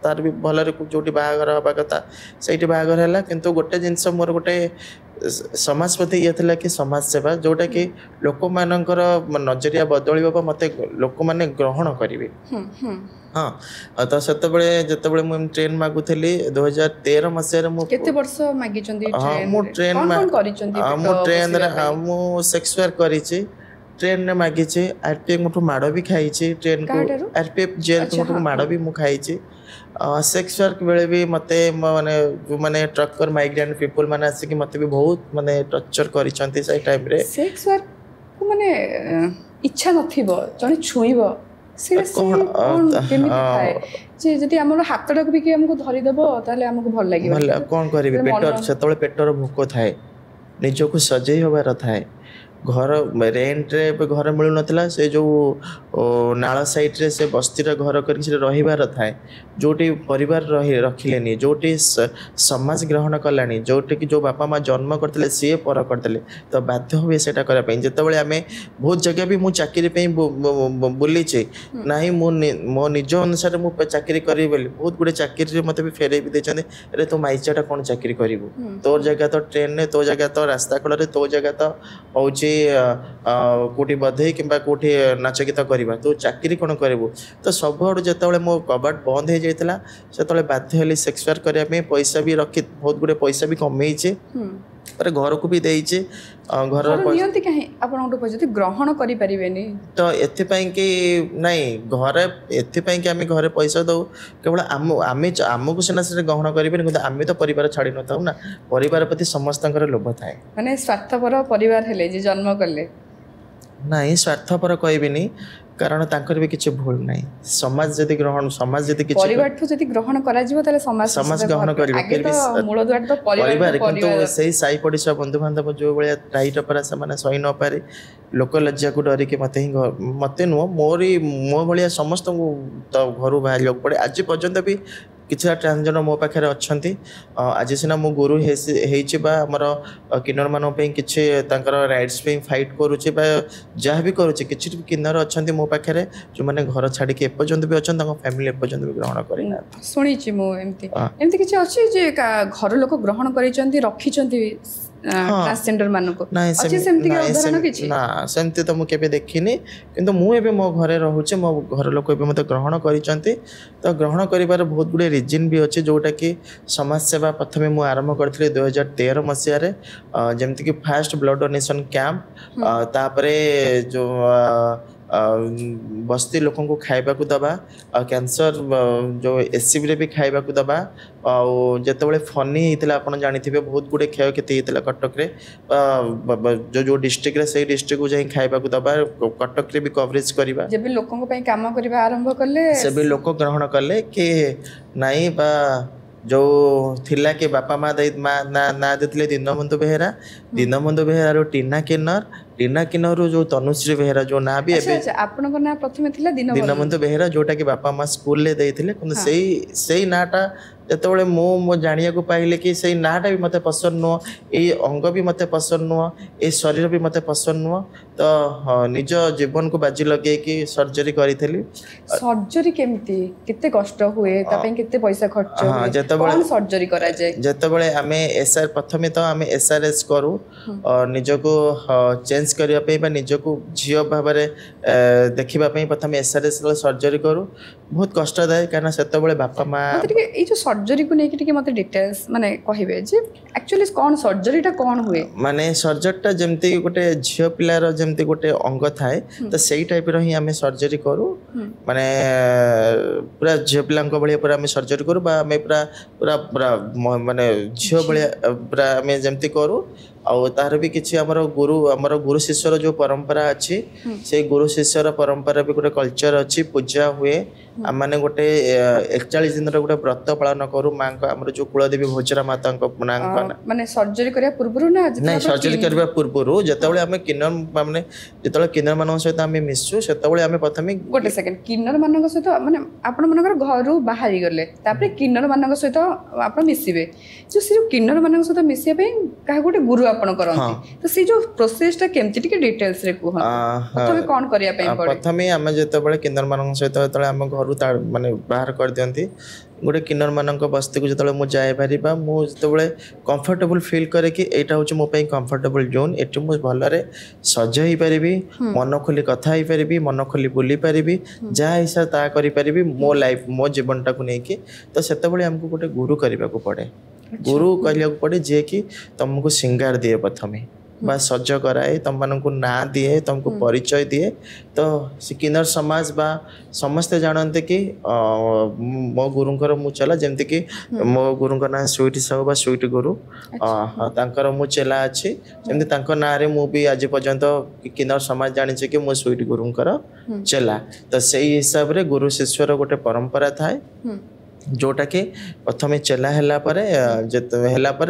तार भी भलरे जोटी बाहाघर हवा कथा से बाहाघर है किंतु गोटे जिनस मोर गोटे समाज प्रति ये थिला कि समाज सेवा जोटा कि लोक मानकर नजरिया बदल मत लोक माने ग्रहण करेंगे हाँ तो से जिते ट्रेन मागुली 2013 मसीह सेक्स वर्क करी ट्रेन ने मागी आरपीएफ मुठू माड़ भी खाई ट्रेन को आरपीएफ जेल को माड़ भी मु खाई सेक्स वर्क बेले भी मत माने जो माने ट्रकर माइग्रेंट पीपल माने आसिक मत भी बहुत माने टर्चर करिसंती से टाइम रे सेक्स वर्क को माने इच्छा नथिबो जने छुईबो से कोन केमिति थाए जे जदी हमर हातडक भी कि हमको धरि देबो ताले हमको भल लागिबो भल कोन करिबे पेटर सेतले पेटर भूख थाए निजको सजई होबार थाए घर रेंट रे घर मिलू नथिला से जो नाला साइड रे से बस्तीर घर कर रहिबार थाए जोटी परिवार रखिलेनी जोटी समाज ग्रहण कलानी जोटी कि जो बापा माँ जन्म करते सी पर करते तो बाध्य हुए से जिते आम बहुत जगह भी मुझे चाकरी बुलीचे ना मो निज अनुसार मुझे चाकरी करी बहुत गुड़े चाकरी मत भी फेरे भी देते अरे तो माइचाटा कौन चाकरी करू तोर जगह तो ट्रेन तो जगह तो रास्ता कड़े तो जगह तो हूँ कौटी बधे कि कौटी नाच गीत करवा तो चाकरी कौन करू तो सब आड़ जो मो कबाट बंद हो जाता से बाध्य हेली सेक्स वर्क करने पैसा भी रखी बहुत गुड़े पैसा भी कमेचे पर घर को भी देइचे घर नियंती काहे आपन जति ग्रहण करि परिबेनी तो एथिपाई कि नहीं घर एथिपाई कि आमे घरे पैसा दउ केवल आमको सिना से ग्रहण करिबेनी किंतु आमे तो परिवार छाड़ी न थाउ ना परिवार प्रति समस्तंकर लोभ थाए माने स्वार्थपर परिवार हेले जे जन्म करले नहीं स्वार्थपर कहबिनी कारण तांकर भी किसी भूल नहीं समाज जदि ग्रहण समाज जदि किछि परिवार ठु जदि ग्रहण करा जिवो ताले समाज ग्रहण करिवे फिर भी मूल द्वार तो परिवार किंतु सही साई पड़िसा बंधु बांधव जो बळिया टाइट पर से माने सही न पारे लोक लज्जा को डरी के मते ही मते नो मोरी मो बळिया समस्त तो घर बाहर पड़े आज पर्यंत भी किसी ट्रांसजेंडर मो पाखे अच्छा आज सीना मो गुरु होमर किन्नर मान कि राइट्स पे फाइट करुचे जहाँ भी करुचे किसी किन्नर अच्छा मो पाखे जो मैंने घर छाड़ी एपर्यंत भी अच्छा फैमिली एपर्यंत भी ग्रहण करना शुणी मुझे किसी अच्छे जे घर लोक ग्रहण रखी ट्रांसजेंडर मानको अच्छे सेमती के उदाहरण किछि ना सेमती तो मु केबे देखिनी किंतु मु एबे मो घरे रहूचे मो घर लोक एबे मते ग्रहण करिसंती तो ग्रहण करिवार बहुत गुडे रीजन भी अच्छे जोटा कि समाज सेवा प्रथमे मु आरंभ करथिले 2013 मसिया रे जेमति कि फास्ट ब्लड डोनेशन कैंप तापरे जो बस्ती लोक को खाइबा को दबा कैंसर जो एससीबी रे भी खाइबा को दबा जिते फनी होता आप जानी बहुत गुड़े क्षय क्षति होता कटक रे जो डिस्ट्रिक्ट रे से डिस्ट्रिक्ट को जाई खाइबा को दबा कटक रे भी कवरेज करबा जब लोकों को काम करबा आरंभ करले से भी लोक ग्रहण कले कि नहीं बा जो थिला के बापा माँ ना देते दीनबंधु बेहेरा दीनबंधु बेहेरा टीना किन्नर जो तनुश्री बेहेरा जो ना भी आपनकर ना प्रथमे थिला दीनबंधु बेहेरा जोटा कि बापा माँ स्कूल ले देइथिले किंतु सेही नाटा ଯେତେବେଳେ ମୁଁ ଜାଣିବାକୁ ପାଇଲି କି ସେଇ ନାଁଟା ବି ମୋତେ ପସନ୍ଦ ନୁହଁ, ଏଇ ଅଙ୍ଗ ବି ମୋତେ ପସନ୍ଦ ନୁହଁ, ଏଇ ଶରୀର ବି ମୋତେ ପସନ୍ଦ ନୁହଁ, ତ ନିଜ ଜୀବନକୁ ବାଜି ଲଗେଇକି ସର୍ଜରୀ କରିଥିଲି। ସର୍ଜରୀ କେମିତି କେତେ କଷ୍ଟ ହୁଏ ତା ପାଇଁ କେତେ ପଇସା ଖର୍ଚ୍ଚ ହୁଏ ଯେତେବେଳେ କଣ ସର୍ଜରୀ କରାଯାଏ? ଯେତେବେଳେ ଆମେ ପ୍ରଥମେ ତ ଆମେ SRS କରୁ ନିଜକୁ ଚେଞ୍ଜ କରିବା ପାଇଁ ବା ନିଜକୁ ଝିଅ ଭାବରେ ଦେଖିବା ପାଇଁ ପ୍ରଥମେ SRS ସର୍ଜରୀ କରୁ। ବହୁତ କଷ୍ଟଦାୟକ କାରଣ ସେତେବେଳେ ବାପା ମା ମୋତେ ଟିକେ ଏଇ ଯୋଉ ସର୍ଜରୀକୁ ନେଇକି ଟିକେ ମୋତେ ଡିଟେଲ୍ସ ମାନେ କହିବେ ଯେ ଆକ୍ଚୁଆଲି କ'ଣ ସର୍ଜରୀଟା କ'ଣ ହୁଏ? ମାନେ ସର୍ଜରୀଟା ଯେମିତି ଗୋଟେ ଝିଅ ପିଲାର ଯେମିତି ଗୋଟେ ଅଙ୍ଗ ଥାଏ ତ ସେଇ ଟାଇପ୍ର ହିଁ ଆମେ ସର୍ଜରୀ କରୁ। ମାନେ ପୁରା ଝିଅ ପିଲାଙ୍କ ଭଳିଆ ପୁରା ଆମେ ସର୍ଜରୀ କରୁ ବା ଆମେ ପୁରା ପୁରା ପୁରା ମାନେ ଝିଅ ଭଳିଆ ପୁରା ଆମେ ଯେମିତି କରୁ। ଆଉ ତାର ବି କିଛି ଆମର ଗୁରୁ ଶିଷ୍ୟର ଯେଉଁ ପରମ୍ପରା ଅଛି ସେଇ ଗୁରୁ ଶିଷ୍ୟର ପରମ୍ପରା ବି ଗୋଟେ କଲଚର ଅଛି, ପୂଜା ହୁଏ। ଆମମାନେ ଗୋଟେ 41 ଦିନର ଗୋଟେ ବ୍ରତ ପାଳନ କରୁ ମାଙ୍କ ଆମର ଯେଉଁ କୁଳଦେବୀ ଭୋଜରା ମାତାଙ୍କ ନାଙ୍କ ମାନେ ସର୍ଜରୀ କରିବା ପୂର୍ବରୁ ନା? ନାଇଁ, ସର୍ଜରୀ କରିବା ପୂର୍ବରୁ ଯେତେବେଳେ ଆମେ କିନ୍ନର ମାନେ ଯେତେବେଳେ କିନ୍ନର ମାନଙ୍କ ସହିତ ଆମେ ମିଶୁ ସେତେବେଳେ ଆମେ ପ୍ରଥମେ ଗୋଟେ ସେକେଣ୍ଡ କିନ୍ନର ମାନଙ୍କ ସହିତ ମାନେ ଆପଣ ମାନଙ୍କର ଘରୁ ବାହାରି ଗଲେ ତାପରେ କିନ୍ନର ମାନଙ୍କ ସହିତ ଆପଣ ମିଶିବେ ଯୋଉ ସେ ଯୋଉ କିନ୍ନର ମାନଙ୍କ ସହିତ ମିଶିବା ପାଇଁ କାହା ଗୋଟେ ଗୁରୁ ଆପଣ କରନ୍ତି ତ ସେ ଯୋଉ ପ୍ରୋସେସଟା କେମିତି ଟିକେ ଡିଟେଲ୍ସ ରେ କୁହନ୍ତୁ ପ୍ରଥମେ କ'ଣ କରିବା ପାଇଁ ପଡେ? ପ୍ରଥମେ ଆମେ ଯେତେବେଳେ କିନ୍ନର ମାନଙ୍କ ସହିତ ଯେତେବେଳେ ଆମ ଘରୁ ମାନେ ବାହାର କରିଦିଅନ୍ତି ଗୋଟେ କିନ୍ନର ମାନଙ୍କ ବସ୍ତିକୁ ଯେତେବେଳେ ମୁଁ ଯାଏ ପାରିବା ମୁଁ ଯେତେବେଳେ କମ୍ଫର୍ଟେବୁଲ ଫିଲ୍ କରେ କି ଏଇଟା ହେଉଛି ମୋ ପାଇଁ କମ୍ଫର୍ଟେବୁଲ ଜୋନ୍, ଏଠି ମୁଁ ଭଲରେ ସଜ ହେଇପାରିବି, ମନ ଖୋଲି କଥା ହେଇପାରିବି, ମନ ଖୋଲି ବୁଲି ପାରିବି, ଯାହା ଇଚ୍ଛା ତାହା କରିପାରିବି ମୋ ଲାଇଫ୍ ମୋ ଜୀବନଟାକୁ ନେଇକି। ତ ସେତେବେଳେ ଆମକୁ ଗୋଟେ ଗୁରୁ କରିବାକୁ ପଡ଼େ, ଗୁରୁ କରିବାକୁ ପଡ଼େ ଯିଏକି ତମକୁ ସିଙ୍ଗାର ଦିଏ ପ୍ରଥମେ ବା ସଜ କରାଏ, ତମମାନଙ୍କୁ ନାଁ ଦିଏ, ତମକୁ ପରିଚୟ ଦିଏ। ତ ସେ କିନ୍ନର ସମାଜ ବା ସମସ୍ତେ ଜାଣନ୍ତି କି ମୋ ଗୁରୁଙ୍କର ମୁଁ ଚେଲା, ଯେମିତିକି ମୋ ଗୁରୁଙ୍କ ନାଁ ସୁଇଟ୍ ସାହୁ ବା ସୁଇଟ୍ ଗୁରୁ, ତାଙ୍କର ମୁଁ ଚେଲା ଅଛି। ଯେମିତି ତାଙ୍କ ନାଁରେ ମୁଁ ବି ଆଜି ପର୍ଯ୍ୟନ୍ତ କିନ୍ନର ସମାଜ ଜାଣିଛି କି ମୁଁ ସୁଇଟ୍ ଗୁରୁଙ୍କର ଚେଲା। ତ ସେଇ ହିସାବରେ ଗୁରୁ ଶିଷ୍ୟର ଗୋଟେ ପରମ୍ପରା ଥାଏ जोटा कि प्रथम चेला है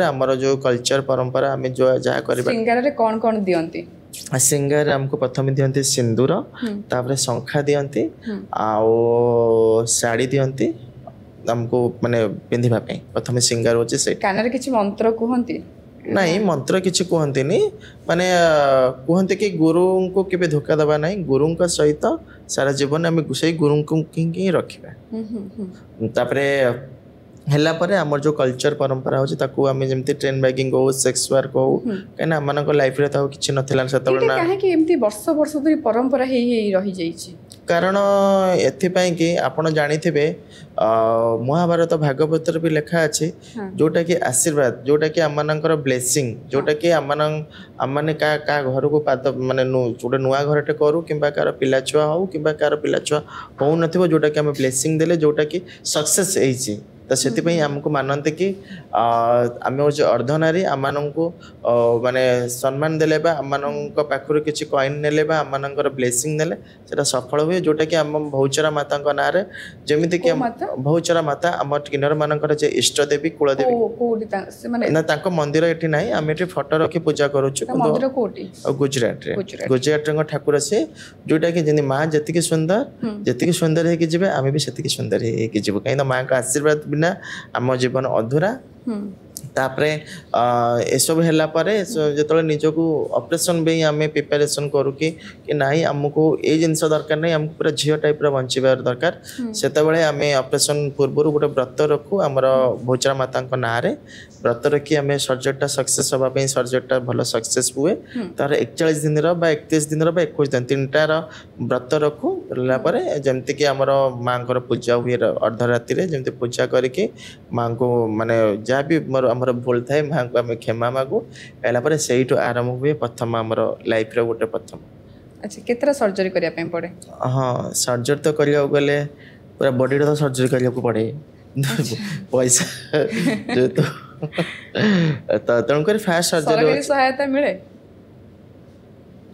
आमर जो कल्चर परंपरा आम जो जहाँ सिंगार कौन कौन दियंती सिंगार आमको प्रथम दियंती सिंदूर तापर शंखा दियंती आउ साड़ी दियंती आमको माने पिंधिबा पे प्रथम सिंगार होचे से कानर किछि मंत्र कहंती नहीं मंत्र किसी कहती माने कहते कि गुरु को केबे धोखा दबा नहीं गुरु सहित सारा जीवन आम से गुरु को ही रखा तापरे हैला परे हमर जो कल्चर परंपरा होची ताकू आमे जेमती ट्रेन बैगिंग हो सेक्स वर्क हो कना मानक लाइफ रे ताऊ किछि नथिला सेतबळ ना काहे कि एमती वर्ष वर्ष धरि परंपरा हे रही जाईछि कारण एथि पई कि आपण जानिथिबे महाभारत भागवत भी लिखा अछि जोटा कि आशीर्वाद जोटा कि आमनकर ब्लेसिंग जोटा कि आमने का घर को पाद माने जोटा नुआ घरटे करू किंबा कार पिला छुआ हो किंबा कार पिला छुआ हो नथिबो जोटा कि आमे ब्लेसिंग देले जोटा कि सक्सेस हेछि तो से आमको मानते कि आम हूँ अर्धनारी आम माने सम्मान देले आम पाखर किसी कॉइन ने आम ब्लेसिंग देले सेटा सफल हुए जोटा कि आम बहुचरा माता ना जमीती कि बहुचरा माता आम किन्नर मानकर जे इष्ट देवी कुलदेवी ना तांको मंदिर एठी नाही आम एठी फोटो रखी पूजा करूछु गुजरात रे ठाकुर से जोटा कि जनी माँ जतिकी सुंदर है कि जिबे आमे भी सेतिकी सुंदर है कि जिबो कहीं माँ का आशीर्वाद बिना आम जीवन अधूरा तापरे ए सब हैला परे जेतले निजको ऑपरेशन बे आमे प्रिपरेशन करू कि नाही हमको ए जिंस दरकार नहीं हमको पूरा झियो टाइप रो बंचिबार दरकार सेते बेले आमे ऑपरेशन पूर्व गोटे व्रत रखू हमर भोचरा माता को ना रे व्रत रखी आमे सर्जरीटा सक्सेस होबा पे सर्जरीटा भलो सक्सेस हुए तार 41 दिन रो बा 31 दिन रो बा 21 दिन तीनटा रो व्रत रखू रला परे जेमति कि हमर मां को पूजा हुए अर्धरात्रि रे जेमति पूजा करके मां को माने जा भी हमर भूल थाए मां को आम क्षमा मागू एला परे सेइटो आरंभ हुए प्रथम हमर लाइफ रे गोटे प्रथम। अच्छा केतरा सर्जरी करिया पे पड़े? हां सर्जरी तो करिया गले पूरा बॉडी रे तो सर्जरी करिया को पड़े पैसा जो तो तण कर फास्ट सर्जरी सरकारी सहायता मिले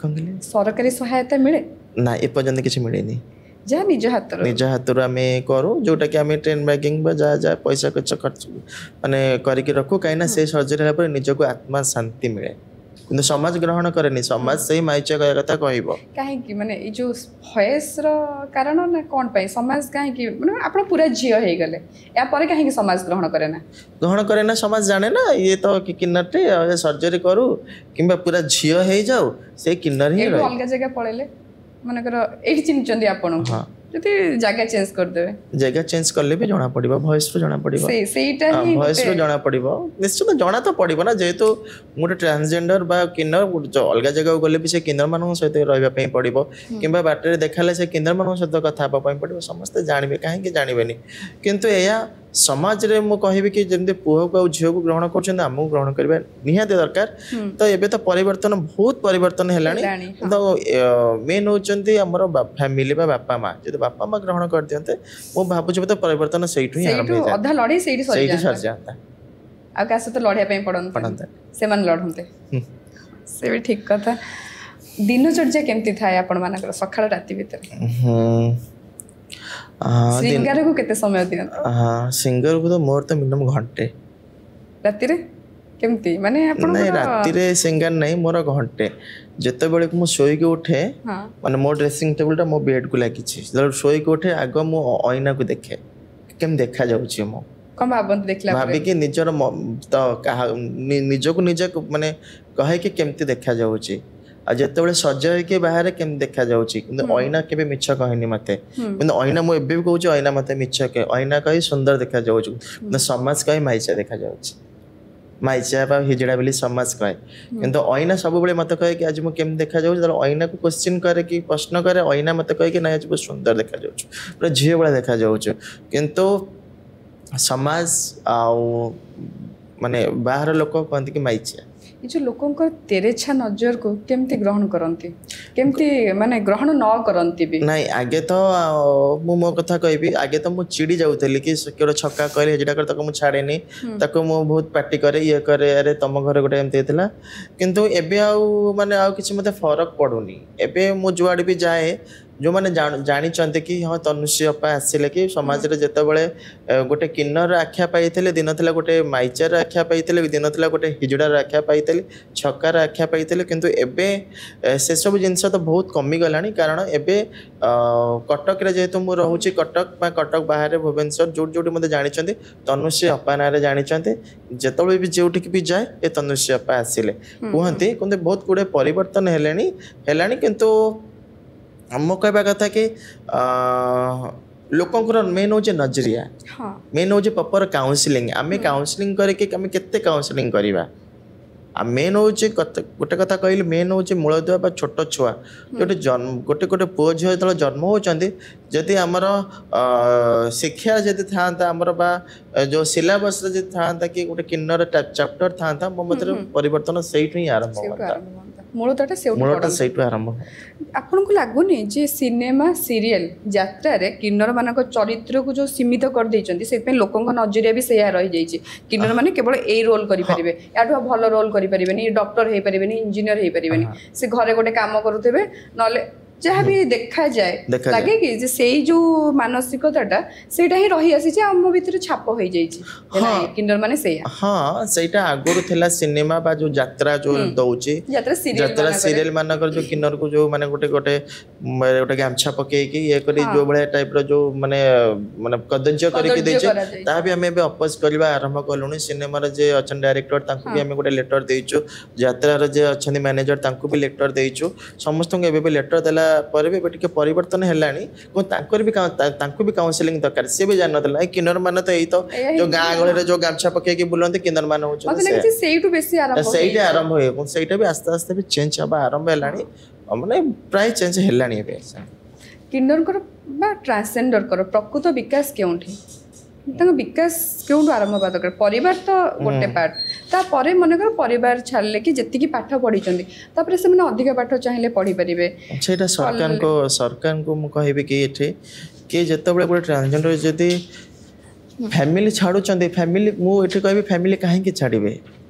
कंगले सरकारी सहायता मिले ना ए पर्यंत किछ मिलेनी जा निज हाथ आमे करू जोटा कि आमे ट्रेन बैगिंग जा जा पैसा खर्च माने करके रखू कहीं से सर्जरी होला पर निज को आत्मा शांति मिले କିନ୍ତୁ ସମାଜ ଗ୍ରହଣ କରେନି ସମାଜ ସେଇ ମାଇଚିଆ କହିବା କଥା କହିବ କାହିଁକି ମାନେ ଏଇ ଯୋଉ ଭଏସର କାରଣ ନା କ'ଣ ପାଇଁ ସମାଜ କାହିଁକି ମାନେ ଆପଣ ପୁରା ଝିଅ ହେଇଗଲେ ୟା ପରେ କାହିଁକି ସମାଜ ଗ୍ରହଣ କରେ ନା ସମାଜ ଜାଣେ ନା ଇଏ ତ କିନ୍ନରଟେ ସର୍ଜରୀ କରୁ କିମ୍ବା ପୁରା ଝିଅ ହେଇଯାଉ ସେଇ କିନ୍ନର ହିଁ ଏଇଠୁ ଅଲଗା ଜାଗା ପଳେଇଲେ ମନେକର ଏଇଠି ଚିହ୍ନିଛନ୍ତି ଆପଣଙ୍କୁ ଯଦି ଜାଗା ଚେଞ୍ଜ କରିଦେବେ ଜାଗା ଚେଞ୍ଜ କଲେ ବି ଜଣା ପଡିବ ଭଏସରୁ ଜଣା ପଡିବ ସେଇଟା ଭଏସରୁ ଜଣା ପଡିବ ନିଶ୍ଚିତ ଜଣା ତ ପଡିବ ନା ଯେହେତୁ ମୁଁ ଗୋଟେ ଟ୍ରାନ୍ସଜେଣ୍ଡର ବା କିନ୍ନର ଅଲଗା ଜାଗାକୁ ଗଲେ ବି ସେ କିନ୍ନର ମାନଙ୍କ ସହିତ ରହିବା ପାଇଁ ପଡିବ କିମ୍ବା ବାଟରେ ଦେଖାଲେ ସେ କିନ୍ନର ମାନଙ୍କ ସହିତ କଥା ହେବା ପାଇଁ ପଡିବ ସମସ୍ତେ ଜାଣିବେ କାହିଁକି ଜାଣିବେନି କିନ୍ତୁ ଏହା ସମାଜରେ ମୁଁ କହିବି କି ଯେମିତି ପୁଅକୁ ଆଉ ଝିଅକୁ ଗ୍ରହଣ କରୁଛନ୍ତି ଆମକୁ ଗ୍ରହଣ କରିବା ନିହାତି ଦରକାର ତ ଏବେ ତ ପରିବର୍ତ୍ତନ ବହୁତ ପରିବର୍ତ୍ତନ ହେଲାଣି ତ ମେନ୍ ହଉଛନ୍ତି ଆମର ଫ୍ୟାମିଲି ବା ବାପା ମା ଯଦି ବାପା ମା ଗ୍ରହଣ କରିଦିଅନ୍ତେ ମୁଁ ଭାବୁଛି ତ ପରିବର୍ତ୍ତନ ସେଇଠୁ ହିଁ ଆରମ୍ଭ ହେଇଯାନ୍ତା ଅଧା ଲଢ଼େଇ ସେଇଠି ସରିଯାନ୍ତା ଆଉ କାହା ସହିତ ଲଢ଼ିବା ପାଇଁ ପଡ଼ନ୍ତା ସେମାନେ ଲଢ଼ନ୍ତେ ସେ ବି ଠିକ କଥା ଦିନଚର୍ଯ୍ୟା କେମିତି ଥାଏ ଆପଣମାନଙ୍କର ସକାଳ ରାତି ଭିତରେ ସିଙ୍ଗାରକୁ କେତେ ସମୟ ଦିଅନ୍ତି ସିଙ୍ଗରକୁ ତ ମୋର ତ ମିନିମମ୍ ଘଣ୍ଟେ ରାତିରେ କେମିତି ମାନେ ଆପଣ ରାତିରେ ସିଙ୍ଗାର ନାହିଁ ମୋର ଘଣ୍ଟେ ଯେତେବେଳେ ମୁଁ ଶୋଇକି ଉଠେ ମାନେ ମୋ ଡ୍ରେସିଂ ଟେବୁଲଟା ମୋ ବେଡକୁ ଲାଗିଛି ଯେତେବେଳେ ଶୋଇକି ଉଠେ ଆଗ ମୁଁ ଅଇନାକୁ ଦେଖେ କେମିତି ଦେଖାଯାଉଛି ମୁଁ କ'ଣ ଭାବନ୍ତି ଦେଖିଲା ଭାବିକି ନିଜର ତ ନିଜକୁ ନିଜେ ମାନେ କହେ କି କେମିତି ଦେଖାଯାଉଛି ଆଉ ଯେତେବେଳେ ସଜ ହେଇକି ବାହାରେ କେମିତି ଦେଖାଯାଉଛି କିନ୍ତୁ ଅଇନା କେବେ ମିଛ କହେନି ମତେ କିନ୍ତୁ ଅଇନା ମୁଁ ଏବେ ବି କହୁଛି ଅଇନା ମତେ ମିଛ କହେ ଅଇନା କହି ସୁନ୍ଦର ଦେଖାଯାଉଛି କିନ୍ତୁ ସମାଜ କହି ମାଇଚିଆ ଦେଖାଯାଉଛି ମାଇଚିଆ ବା ହିଜଡ଼ା ବୋଲି ସମାଜ କହେ କିନ୍ତୁ ଅଇନା ସବୁବେଳେ ମତେ କହେ କି ଆଜି ମୁଁ କେମିତି ଦେଖାଯାଉଛି ତାହେଲେ ଅଇନାକୁ କ୍ୱେଶ୍ଚିନ୍ କରେ କି ପ୍ରଶ୍ନ କରେ ଅଇନା ମତେ କହେ କି ନାଇଁ ଆଜି ବହୁତ ସୁନ୍ଦର ଦେଖାଯାଉଛି ପୁରା ଝିଅ ଭଳିଆ ଦେଖାଯାଉଛୁ କିନ୍ତୁ ସମାଜ ଆଉ ମାନେ ବାହାର ଲୋକ କହନ୍ତି କି ମାଇଚିଆ ଏ ଯେଉଁ ଲୋକଙ୍କର ତେରେଛା ନଜରକୁ କେମିତି ଗ୍ରହଣ କରନ୍ତି କେମିତି ମାନେ ଗ୍ରହଣ ନ କରନ୍ତି ବି ନାଇଁ ଆଗେ ତ ମୁଁ ମୋ କଥା କହିବି ଆଗେ ତ ମୁଁ ଚିଡ଼ି ଯାଉଥିଲି କି ଗୋଟେ ଛକା କହିଲେ ସେଟା କରି ତାକୁ ମୁଁ ଛାଡ଼େନି ତାକୁ ମୁଁ ବହୁତ ପାଟି କରେ ଇଏ କରେ ଆରେ ତମ ଘରେ ଗୋଟେ ଏମିତି ହେଇଥିଲା କିନ୍ତୁ ଏବେ ଆଉ ମାନେ ଆଉ କିଛି ମୋତେ ଫରକ ପଡ଼ୁନି ଏବେ ମୁଁ ଯୁଆଡ଼େ ବି ଯାଏ ଯେଉଁମାନେ ଜାଣିଛନ୍ତି କି ହଁ ତନୁଶ୍ରୀ ଅପା ଆସିଲେ କି ସମାଜରେ ଯେତେବେଳେ ଗୋଟେ କିନ୍ନର ଆଖ୍ୟା ପାଇଥିଲେ ଦିନ ଥିଲା ଗୋଟେ ମାଇଚାର ଆଖ୍ୟା ପାଇଥିଲେ ଦିନ ଥିଲା ଗୋଟେ ହିଜଡ଼ାର ଆଖ୍ୟା ପାଇଥିଲେ ଛକାର ଆଖ୍ୟା ପାଇଥିଲେ କିନ୍ତୁ ଏବେ ସେସବୁ ଜିନିଷ ତ ବହୁତ କମିଗଲାଣି କାରଣ ଏବେ କଟକରେ ଯେହେତୁ ମୁଁ ରହୁଛି କଟକ ବା କଟକ ବାହାରେ ଭୁବନେଶ୍ୱର ଯୋଉଠି ଯୋଉଠି ମୋତେ ଜାଣିଛନ୍ତି ତନୁଶ୍ରୀ ଅପା ନାଁରେ ଜାଣିଛନ୍ତି ଯେତେବେଳେ ବି ଯୋଉଠିକି ବି ଯାଏ ଏ ତନୁଶ୍ରୀ ଅପା ଆସିଲେ କୁହନ୍ତି କିନ୍ତୁ ବହୁତ ଗୁଡ଼ିଏ ପରିବର୍ତ୍ତନ ହେଲାଣି କିନ୍ତୁ ମୁଁ କହିବା କଥା କି ଲୋକଙ୍କର ମେନ୍ ହେଉଛି ନଜରିଆ ମେନ୍ ହେଉଛି ପ୍ରପର କାଉନସିଲିଂ ଆମେ କାଉନସିଲିଂ କରିକି ଆମେ କେତେ କାଉନସିଲିଂ କରିବା ଆଉ ମେନ୍ ହେଉଛି ଗୋଟେ କଥା କହିଲି ମେନ୍ ହେଉଛି ମୂଳଦୁଆ ବା ଛୋଟ ଛୁଆ ଯୋଉଠି ଗୋଟେ ପୁଅ ଝିଅ ଯେତେବେଳେ ଜନ୍ମ ହେଉଛନ୍ତି ଯଦି ଆମର ଶିକ୍ଷା ଯଦି ଥାଆନ୍ତା ଆମର ବା ଯେଉଁ ସିଲାବସ୍ରେ ଯଦି ଥାଆନ୍ତା କି ଗୋଟେ କିନ୍ନର ଚାପ୍ଟର ଥାଆନ୍ତା ମୋ ମତରେ ପରିବର୍ତ୍ତନ ସେଇଠୁ ହିଁ ଆରମ୍ଭ ହୁଅନ୍ତା ମୂଳଟା ସେଇଠୁ ଆରମ୍ଭ ଆପଣଙ୍କୁ ଲାଗୁନି ଯେ ସିନେମା ସିରିଏଲ ଯାତ୍ରାରେ କିନ୍ନରମାନଙ୍କ ଚରିତ୍ରକୁ ଯେଉଁ ସୀମିତ କରିଦେଇଛନ୍ତି ସେଥିପାଇଁ ଲୋକଙ୍କ ନଜରିଆ ବି ସେଇଆ ରହିଯାଇଛି କିନ୍ନରମାନେ କେବଳ ଏଇ ରୋଲ୍ କରିପାରିବେ ୟାଠୁ ଭଲ ରୋଲ୍ କରିପାରିବେନି ଡକ୍ଟର ହେଇପାରିବେନି ଇଞ୍ଜିନିୟର ହେଇପାରିବେନି ସେ ଘରେ ଗୋଟେ କାମ କରୁଥିବେ ନହେଲେ ଯାହା ବି ଦେଖାଯାଏ ଲାଗେ କି ଯେ ସେଇ ଯେଉଁ ମାନସିକତାଟା ସେଇଟା ହିଁ ରହି ଆସିଛି ଆମ ଭିତରେ ଛାପ ହେଇଯାଇଛି କିନ୍ନର ମାନେ ସେଇଆ ସେଇଟା ଆଗରୁ ଥିଲା ସିନେମା ବା ଯେଉଁ ଯାତ୍ରା ଯେଉଁ ଦଉଛି ଯାତ୍ରା ସିରିଏଲ ମାନଙ୍କର ଯେଉଁ କିନ୍ନରକୁ ଯେଉଁ ମାନେ ଗୋଟେ ଗାମଛା ପକେଇକି ଇଏ କରି ଯେଉଁ ଭଳିଆ ଟାଇପର ଯେଉଁ ମାନେ କଦର୍ଯ୍ୟ କରିକି ଦେଇଛେ ତାହା ବି ଆମେ ଏବେ ଅପୋଜ କରିବା ଆରମ୍ଭ କଲୁଣି ସିନେମାର ଯେ ଅଛନ୍ତି ଡାଇରେକ୍ଟର ତାଙ୍କୁ ବି ଆମେ ଗୋଟେ ଲେଟର ଦେଇଛୁ ଯାତ୍ରାର ଯେ ଅଛନ୍ତି ମ୍ୟାନେଜର ତାଙ୍କୁ ବି ଲେଟର ଦେଇଛୁ ସମସ୍ତଙ୍କୁ ଏବେ ବି ଲେଟର ଦେଲା ପରେ ବି ଏବେ ଟିକେ ପରିବର୍ତ୍ତନ ହେଲାଣି ତାଙ୍କୁ ବି କାଉନସିଲିଂ ଦରକାର ସିଏ ବି ଜାଣିନଥିଲା ଏ କିନ୍ନର ମାନେ ତ ଏଇ ତ ଯୋଉ ଗାଁ ଗହଳିରେ ଯୋଉ ଗାମଛା ପକେଇକି ବୁଲନ୍ତି କିନ୍ନର ମାନେ ହଉଛନ୍ତି ସେଇଟା ଆରମ୍ଭ ହୁଏ ସେଇଟା ବି ଆସ୍ତେ ଆସ୍ତେ ବି ଚେଞ୍ଜ ହବା ଆରମ୍ଭ ହେଲାଣି ମାନେ ପ୍ରାୟ ଚେଞ୍ଜ ହେଲାଣି ଏବେ କିନ୍ନରଙ୍କର ବା ଟ୍ରାନ୍ସଜେଣ୍ଡରଙ୍କର ପ୍ରକୃତ ବିକାଶ କେଉଁଠି ତାଙ୍କ ବିକାଶ କେଉଁଠୁ ଆରମ୍ଭ ହେବା ଦରକାର ପରିବାର ତ ଗୋଟେ ପାର୍ଟ ତାପରେ ମନେକର ପରିବାର ଛାଡ଼ିଲେ କି ଯେତିକି ପାଠ ପଢ଼ିଛନ୍ତି ତାପରେ ସେମାନେ ଅଧିକ ପାଠ ଚାହିଁଲେ ପଢ଼ିପାରିବେ ସେଇଟା ସରକାରଙ୍କୁ ମୁଁ କହିବି କି ଏଠି କି ଯେତେବେଳେ ଗୋଟେ ଟ୍ରାନ୍ସଜେଣ୍ଡର ଯଦି ଫ୍ୟାମିଲି ଛାଡ଼ୁଛନ୍ତି ଫ୍ୟାମିଲି ମୁଁ ଏଠି କହିବି ଫ୍ୟାମିଲି କାହିଁକି ଛାଡ଼ିବେ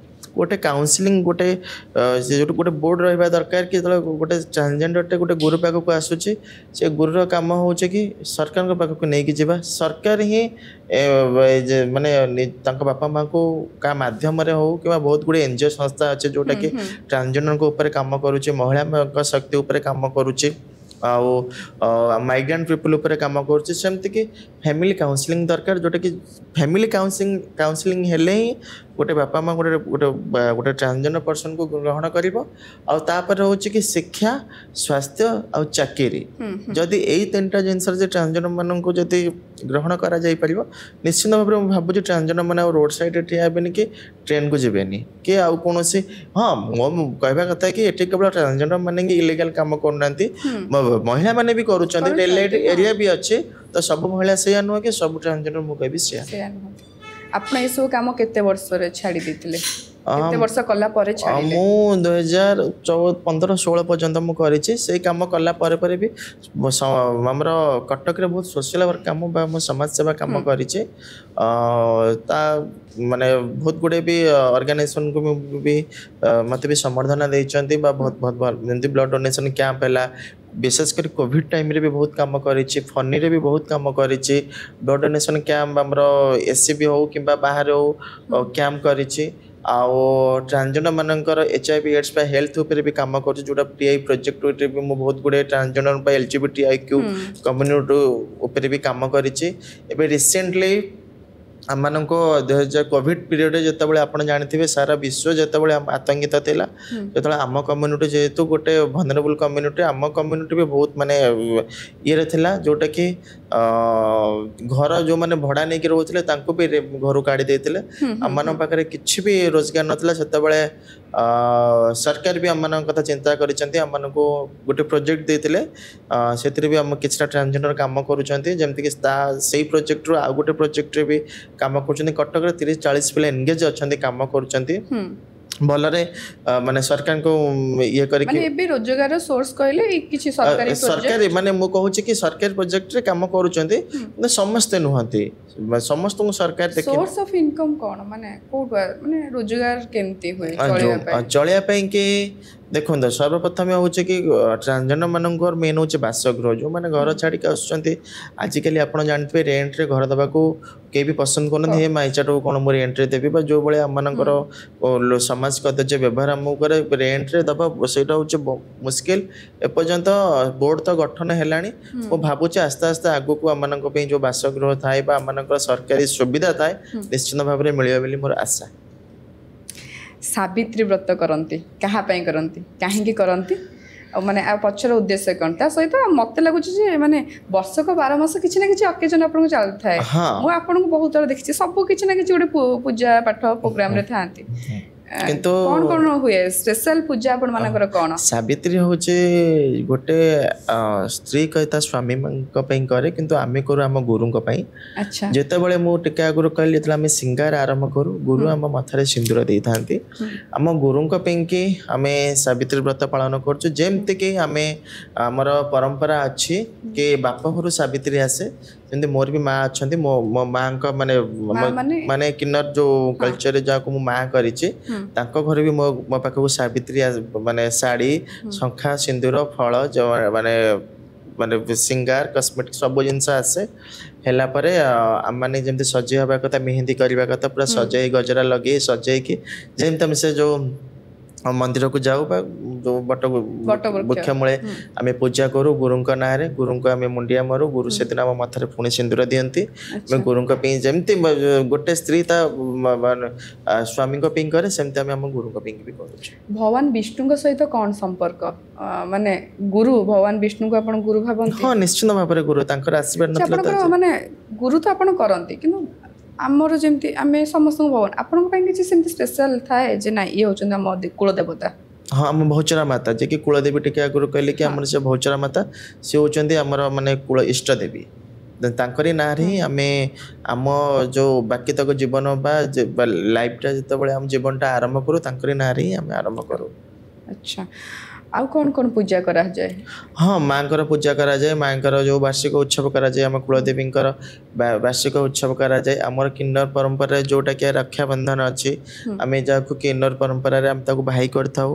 गोटे काउंसलिंग गोटे जो गोटे बोर्ड रहा दरकार कि गोटे ट्रांसजेंडरटे गोटे गुरु पाखक आसूची से गुरुर काम हो सरकार पाखक नहीं जावा सरकार ही माने बापा माँ को का माध्यम हो कि बहुत गुड़े एनजीओ संस्था अच्छे जोटा कि ट्रांसजेंडर को ऊपर काम करुचे महिला शक्ति उपर काम करुचे माइग्रेंट पीपल उपर काम करुचे सेमती कि फैमिली काउंसलिंग दरकार जोटा कि फैमिली काउंसलिंग हेले ही गोटे बापा माँ गोटे गोटे गोटे ट्रांसजेंडर पर्सन को ग्रहण कर होची कि शिक्षा स्वास्थ्य और चाकरी जदि यही तीनटा जिनस ट्रांसजेंडर मान को जदि ग्रहण करा जाई परिबो निश्चित भाव में भावुँ ट्रांसजेंडर मैंने रोड साइड ठिया हेबेनि कि ट्रेन को जीवेनि कि आउ कौन हाँ मो कहवा कथा कि एठी केवल ट्रांसजेंडर मैंने इलीगल काम कर महिला मैंने भी करुँच रेल लाइट एरिया भी अच्छे तो सब महिला से नुह कि सब ट्रांसजेंडर मु कहबी से आपण ये सब काम केते वर्ष रे छाड़ी देथिले केते वर्ष कला परे छाड़िले मु 2015-16 पर्यंत मु करिछि से काम कला परे भी हमर कटक रे बहुत सोशल वर्क काम बा मु समाज सेवा काम करिछि ता माने बहुत गुडे भी ऑर्गेनाइजेशन को भी मते भी संवर्धना देइचंती बा बहुत जेंति ब्लड डोनेशन कैंप हैला विशेषकर कोविड टाइम रे भी बहुत काम करिछि फनी रे भी बहुत काम करिछि ब्लड डोनेशन कैंप हमरो एससीबी हो किबा बाहर हो कैंप करिछि आउ ट्रांसजेंडर मानकर HIV एड्स पे हेल्थ ऊपर भी काम कर जोटा टीआई प्रोजेक्ट भी मु बहुत गुडे ट्रांसजेंडर पे LGBTIQ कम्युनिटी ऊपर भी काम करिछि एबे रिसेंटली आम मान कोविड पीरियड जिते आप जानते सारा विश्व जिते आतंकित था जो आम कम्युनिटी जेहेतु गोटे भनरेबल कम्युनिटी आम कम्युनिटी भी बहुत माने ये थिला जोटा कि घर जो माने भड़ा नहीं रोते भी घर काढ़ी देते आम पाखे किसी भी रोजगार नाला से सरकार भी आम कथा चिंता कर गोटे प्रोजेक्ट देते से भी आम कि ट्रांसजेंडर काम करमती से प्रोजेक्ट रू आउ गोटे प्रोजेक्ट भी काम कर कटक 30-40 पिला एंगेज अच्छा काम कर भलरे माने सरकार को ये करी माने एबे रोजगार सोर्स कहले किछि सरकारी सरकारी माने मु कहू छी कि सरकारी प्रोजेक्ट रे काम करूचंती माने समस्त नुहंती समस्त को सरकार देखि सोर्स ऑफ इनकम कोन माने कोड माने रोजगार केमती होय चलिया पे कि देखो सर्वप्रथम हूँ कि ट्रांसजेंडर मान मेन हूँ बासगृह जो मैंने घर छाड़ी आसुँच आजिकल आप जानते रेन्ट रे घर देवा कहीं भी पसंद करना ये माइचाट को कौन मुझे रेन्ट रे देवी जो भाई आम समाज कदर्य व्यवहार आम रेन्ट रे दबा से मुस्किल एपर्यंत बोर्ड तो गठन है वो भावुचे आस्ते आस्ते आगू को आम जो बासगृह थाए आम सरकारी सुविधा थाए निश्चित भाव में मिले बोली मोर आशा सावित्री व्रत करती क्या करती कहीं करती माने पचर उद्देश्य कौन ता सहित मत लगुच माने वर्षक 12 मास किसी ना कि अकेजन आपको चलता है मुझे आपको बहुत थोड़ा देखी सब किसी ना कि पूजा पाठ प्रोग्राम रे थांती किंतु कौन कौन हुए स्पेशल पूजा आपण मानकर कौन सावित्री होचे गोटे स्त्री कहता स्वामी को पई करे किंतु आमे करू हम गुरु को पई अच्छा जेते बेले मु टिका गुरु कहली जेते आमे सिंगार आरंभ करू गुरु हम माथारे सिंदूर देई थांती हम गुरु को पई कि आमे सावित्री व्रत पालन करछु जेमते कि आमे हमर परंपरा अछि कि बाप घरु सावित्री आसे जेंति मोर भी माँ अच्छा मो माँ का माने माने किन्नर जो कल्चर जहाँ मु माँ करिछि तांको घर भी मो पाखक सावित्री माने साड़ी शंखा सिंदूर फल जो माने माने सिंगार कस्मेटिक सब जिनस आसे हेला परे आम मैंने जमी सजे हवा कथा मेहंदी करवा कथा पूरा सजे गजरा लगे सजे कि जमी से जो मंदिर को जाऊ जो बट वृक्ष मूले आम पूजा करूँ गुरु ना गुरु को आम मुंडिया मारू गुरु से दिन आम मथारे पुणी सिंदूर दियंती गुरु जमती गोटे स्त्री स्वामी करे सेमती आम गुरु भी करूँ भगवान विष्णु सहित कौन संपर्क माने गुरु भगवान विष्णु को आपण गुरु भावंती हाँ निश्चित भाव गुरु तांकर आशीर्वाद नथला माने गुरु तो आपण करंती किंतु आमर जमती आम समस्त भगवान आपण किसी सेमती स्पेशल थाए जे ना ये होचन हम कुल देवता हाँ आम बहुचरा माता जे कि कुलदेवी टिके आगुरी कहले कि आम से बहुचरा माता सी होचंदी आमर माने कुल इष्ट देवी तांकरी ना ही आमे आम जो बाकी तक जीवन बा लाइफटा जिते बळे हम जीवनटा आरंभ करू तांकरी ना ही आम आरंभ करू अच्छा आउ कौन पूजा करा जाए? हाँ माँकर पूजा करा जाए माँकर जो वार्षिक उत्सव करा जाए आम कुलदेवी वार्षिक उत्सव करा जाए आमर किन्नर परंपरा जोटा कि रक्षाबंधन अच्छी आम जहाँ किन्नर परंपरा आम भाई करता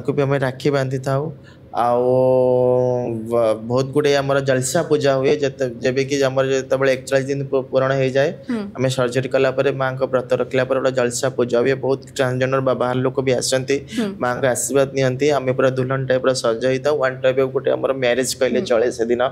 भी आम राखी बांधि था बहुत गुड़े आमर जलसा पूजा हुए जब कि आमर जो 41 दिन पूरण हो जाए आम सर्जरी कलापर माँ को व्रत रखला गोटे जलसा पूजा हुए बहुत ट्रांसजेंडर बाहर लोक भी आसती माँ का आशीर्वाद नियंती आम पूरा दुल्हन टाइप सज होता वन टाइप गोटे आमर मैरिज कहले चले से दिन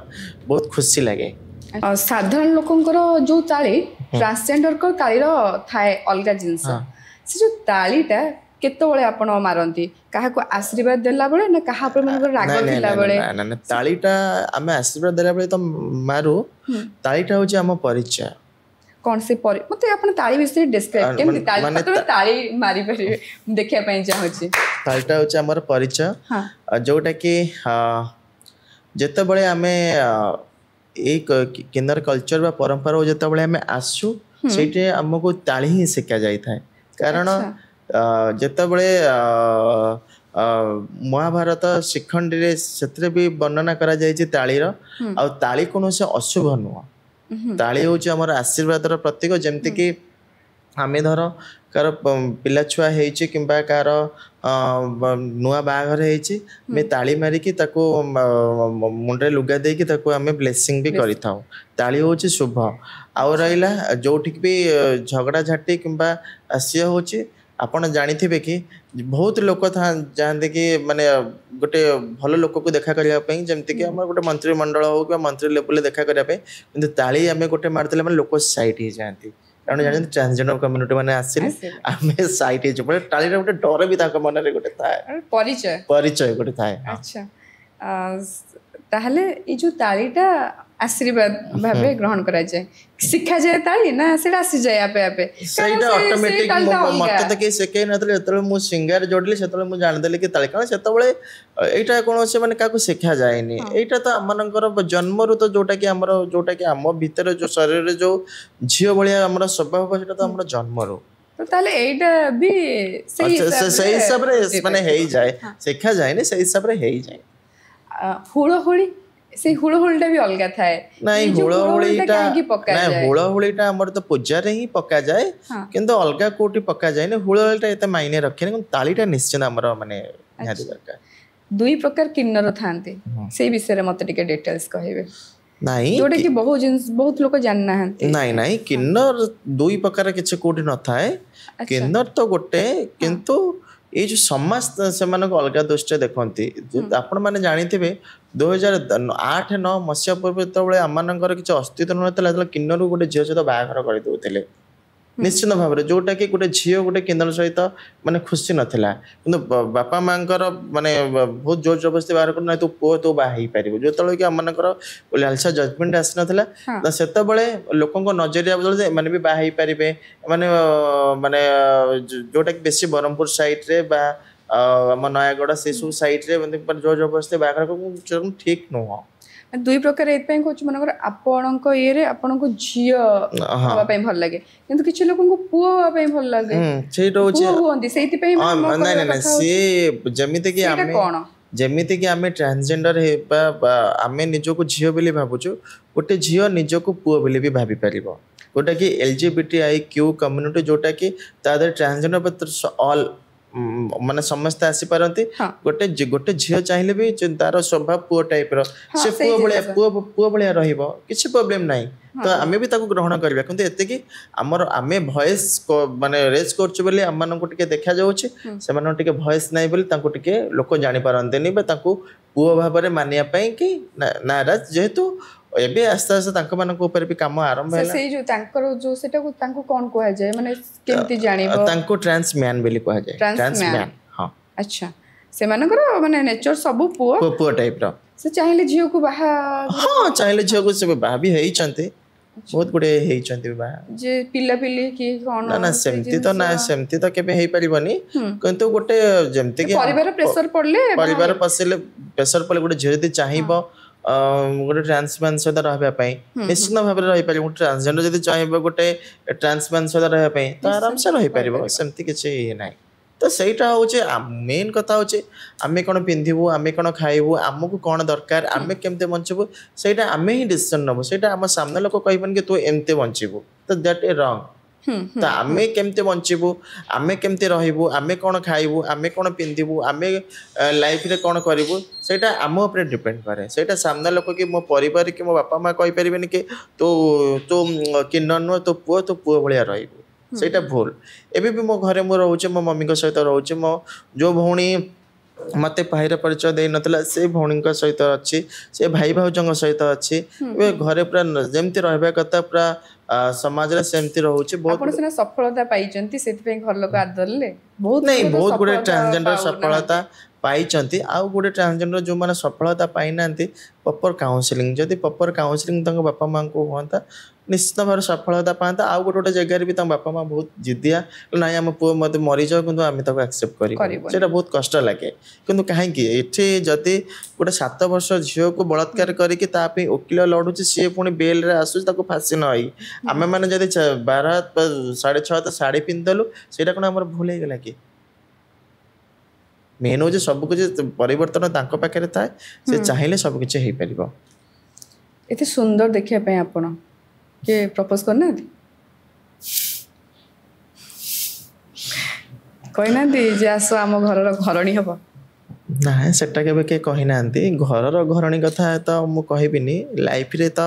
बहुत खुशी लगे। साधारण लोकंकर जो ताली ट्रांसजेंडर को तालीर थाए अलग जिनस से जो तालीटा केतबळे आपण मारंती काहा को आशीर्वाद देला बळे ना काहा पर मन राग थिला बळे ना तालीटा आमे आशीर्वाद देला बळे तो मारू तालीटा होची हम परिचय कौन से मते आपण ताली विषय डिस्क्राइब केमति ताली तो ताली मारी परिबे देखिया पई चाहूची तालीटा होची हमर परिचय जोटा कि जते बळे आमे एक किन्नर कल्चर बा परंपरा जते बळे आमे आसु सेटे हमको ताली ही सिखा जाई थाए कारण जेतबळे महाभारत शिखंडी रे सेतरे भी वर्णना करा जायछि तालीर आ ताली कोनो से अशुभ नुह ताली होछि हमर आशीर्वाद रो प्रतीक जेमति कि आमे धर कार पिला छुआ हेछि किंबा कार नुआ बाघर हेछि मे ताली मारी कि ताको मुंडे लुगा दे कि ताको आमे ब्लेसिंग भी करि थाउ ताली होछि शुभ आ रहिला जोठिक भी झगड़ा झाटी किंबा आसिया होछि आपण जानिथिबे कि बहुत लोक जाते कि माने गोटे भल लोक को देखा करने जमती कि आम गोटे मंत्रिमंडल हो कि मंत्री लेवल देखा करने कि ताली आम गोटे मारदे मैंने लोक सैट हो जाती कारण जानते ट्रांसजेंडर कम्युनिटी मैंने आसिले आम सैट हो ताली गोटे डर भी मन में गोटे थाए परिचय गोटे थाए। अच्छा ताहले ये जो तालीटा आशीर्वाद भावे ग्रहण करा जाए शिक्षा जाए ताली ना सेटा आसी जाए आपे आपे सेटा ऑटोमेटिक मते त के सेके नतले जतले मु सिंगर जोडली सेतले मु जान देले कि ताली कारण सेतबळे एटा कोन से माने काको शिक्षा जाएनी एटा तो हमनकर जन्म रु तो जोटा कि हम भीतर जो शरीर रे जो झियो बळिया हमर स्वभाव सेटा तो हमर जन्म रु तो ताले एटा भी सही हिसाब रे माने हेई जाए शिक्षा जाएनी सही हिसाब रे हेई जाए। हुळहुळी से हुळहुळीटा भी अलग थाए नहीं हुळहुळीटा नहीं हुळहुळीटा हमर तो पूजा रे ही पक्का जाए किंतु अलग कोटी पक्का जाए ने हुळहुळीटा एते मायने रखे न तालीटा निश्चित हमर माने याद दरकार। दुई प्रकार किन्नर थांते से विषय रे मते टिके डिटेल्स कहिबे नहीं जोटे कि बहुत लोग जानना हंते नहीं किन्नर दुई प्रकार किछ कोटी न थाए किन्नर तो गोटे किंतु ये जो समाज से अलग दृष्टि देखती आपण मैंने जानी 2008-9 मसीहा पूर्व जो आम किसी अस्तित्व ना किन्नर गोटे झील सहित बाहर करदे निश्चित भाव में जोटा कि गोटे झील गोटे किन्नर सहित माने खुशी नाला कि बापा माँ माने बहुत जोर जबरदस्ती बाहर कर तू पुओ तू बाहर पार जो कि आम लालसा जजमेंट आसी नाला से लोक नजरिया बदल मैंने भी बाहर पारे माने माने जोटा कि बेसी ब्रह्मपुर साइड रे आम नयागढ़ से सब साइड रे जोर जबरदस्ती बाहर ठीक नुह दुई प्रकार एतपई कहूँ मनकर आपणक ये आपको झील हाँवाई भल लगे किंतु किसी लोक पुओ हाँवाई भल लगे जमीती कि आम ट्रांसजेंडर आम निजक झील बोली भावुँ गोटे झील निजक पुओ बोली भी भाभी पार गोटा कि LGBTIQ कम्युनिटी जोटा कि ट्रांसजेंडर ऑल माने समस्त आसी पारंती गोटे झील चाहिए भी तार स्वभाव पुओ टाइप से पुओ भाया रहिबो किछि प्रॉब्लम नाही तो आमे भी ताको ग्रहण करबा किंतु एते कि हमर आमे वॉइस माने रेज करछु बोली हम मानन को टिके देखा जाउछि से मानन टिके वॉइस नाही बोली ताको टिके लोक जानि पारंतेनी बा ताको पुओ भाबरे मानिया पई कि नाराज जेहेतु एबे आस्ते आस्ते तांको मानन को ऊपर भी काम आरंभ हैला से जो तांकर जो सेटा को तांको कोन कोहा जाय माने केमति जानिबो तांको ट्रांस मैन बोली कोहा जाय ट्रांस मैन हां अच्छा से मानकर माने नेचर सब पुओ टाइप रो से चाहिले झियो को बाहा हां चाहिले झियो को से बाहा भी हेई चंते बहुत गुडे हेई चंते बाहा जे पिल्ला पिल्ली की कोन ना सेमती तो केबे हेई परिबनी किंतु गोटे जेमते कि परिवार प्रेशर परिवार पसले प्रेशर पड़ले गोटे झियो यदि चाहिबो गोटे ट्रांसमैन सहित रहा निश्चित भाव में रही गोटे ट्रांसजेंडर जब चाहिए गोटे ट्रांसमैन सहित रहा तो आराम से रही पार सेमती किसी ना ତ ସେଇଟା ହଉଛି ମେନ୍ କଥା ହଉଛି ଆମେ କ'ଣ ପିନ୍ଧିବୁ, ଆମେ କ'ଣ ଖାଇବୁ, ଆମକୁ କ'ଣ ଦରକାର, ଆମେ କେମିତି ବଞ୍ଚିବୁ, ସେଇଟା ଆମେ ହିଁ ଡିସିସନ୍ ନେବୁ। ସେଇଟା ଆମ ସାମ୍ନା ଲୋକ କହିବନି କି ତୁ ଏମିତି ବଞ୍ଚିବୁ, ତ ଦ୍ୟାଟ୍ ଇଜ୍ ରଙ୍ଗ। ତ ଆମେ କେମିତି ବଞ୍ଚିବୁ, ଆମେ କେମିତି ରହିବୁ, ଆମେ କ'ଣ ଖାଇବୁ, ଆମେ କ'ଣ ପିନ୍ଧିବୁ, ଆମେ ଲାଇଫରେ କ'ଣ କରିବୁ, ସେଇଟା ଆମ ଉପରେ ଡିପେଣ୍ଡ କରେ। ସେଇଟା ସାମ୍ନା ଲୋକ କି ମୋ ପରିବାର କି ମୋ ବାପା ମା କହିପାରିବେନି କି ତୁ ତୁ କିନ୍ନର ନୁହଁ, ତୋ ପୁଅ ଭଳିଆ ରହିବୁ, ସେଇଟା ଭୁଲ। ଏବେ ବି ମୋ ଘରେ ମୁଁ ରହୁଛି, ମୋ ମମିଙ୍କ ସହିତ ରହୁଛି, ମୋ ଯେଉଁ ଭଉଣୀ ମୋତେ ଭାଇର ପରିଚୟ ଦେଇନଥିଲା ସେ ଭଉଣୀଙ୍କ ସହିତ ଅଛି, ସେ ଭାଇ ଭାଉଜଙ୍କ ସହିତ ଅଛି। ଏବେ ଘରେ ପୁରା ଯେମିତି ରହିବା କଥା ପୁରା ସମାଜରେ ସେମିତି ରହୁଛି। ଆପଣ ସିନା ସଫଳତା ପାଇଛନ୍ତି ସେଥିପାଇଁ ଘର ଲୋକ ଆଦରିଲେ, ବହୁତ ଗୁଡେ ଟ୍ରାନ୍ସଜେଣ୍ଡର ସଫଳତା ପାଇଛନ୍ତି। ଆଉ ଗୋଟେ ଟ୍ରାନ୍ସଜେଣ୍ଡର ଯେଉଁମାନେ ସଫଳତା ପାଇନାହାନ୍ତି, ପ୍ରପର କାଉନସିଲିଂ, ଯଦି ପ୍ରପର କାଉନସିଲିଂ ତାଙ୍କ ବାପା ମାଆଙ୍କୁ ହୁଅନ୍ତା ନିଶ୍ଚିତ ଭାବରେ ସଫଳତା ପାଆନ୍ତା। ଆଉ ଗୋଟେ ଜାଗାରେ ବି ତାଙ୍କ ବାପା ମା ବହୁତ ଜିଦିଆ, ନାଇଁ ଆମ ପୁଅ ମୋତେ ମରିଯାଉ କିନ୍ତୁ ଆମେ ତାକୁ ଆକ୍ସେପ୍ଟ କରିବୁ, ସେଇଟା ବହୁତ କଷ୍ଟ ଲାଗେ। କିନ୍ତୁ କାହିଁକି ଏଠି ଯଦି ଗୋଟେ 7 ବର୍ଷ ଝିଅକୁ ବଳାତ୍କାର କରିକି ତା ପାଇଁ ଓକିଲ ଲଢୁଛି, ସିଏ ପୁଣି ବେଲରେ ଆସୁଛି, ତାକୁ ଫାଶୀ ନ ହେଇ ଆମେ ମାନେ ଯଦି 12 6:30 ତ ଶାଢ଼ୀ ପିନ୍ଧିଦେଲୁ, ସେଇଟା କ'ଣ ଆମର ଭୁଲ ହେଇଗଲା କି? ମେନ୍ ହେଉଛି ସବୁକିଛି ପରିବର୍ତ୍ତନ ତାଙ୍କ ପାଖରେ ଥାଏ, ସେ ଚାହିଁଲେ ସବୁକିଛି ହେଇପାରିବ। ଏତେ ସୁନ୍ଦର ଦେଖିବା ପାଇଁ ଆପଣ କିଏ ପ୍ରପୋଜ କରିନାହାନ୍ତି? କହିନାହାନ୍ତି ଯେ ଆସ ଆମ ଘରର ଘରଣୀ ହବ? ନାଇଁ ସେଟା କେବେ କେହି କହିନାହାନ୍ତି। ଘରର ଘରଣୀ କଥା ତ ମୁଁ କହିବିନି। ଲାଇଫରେ ତ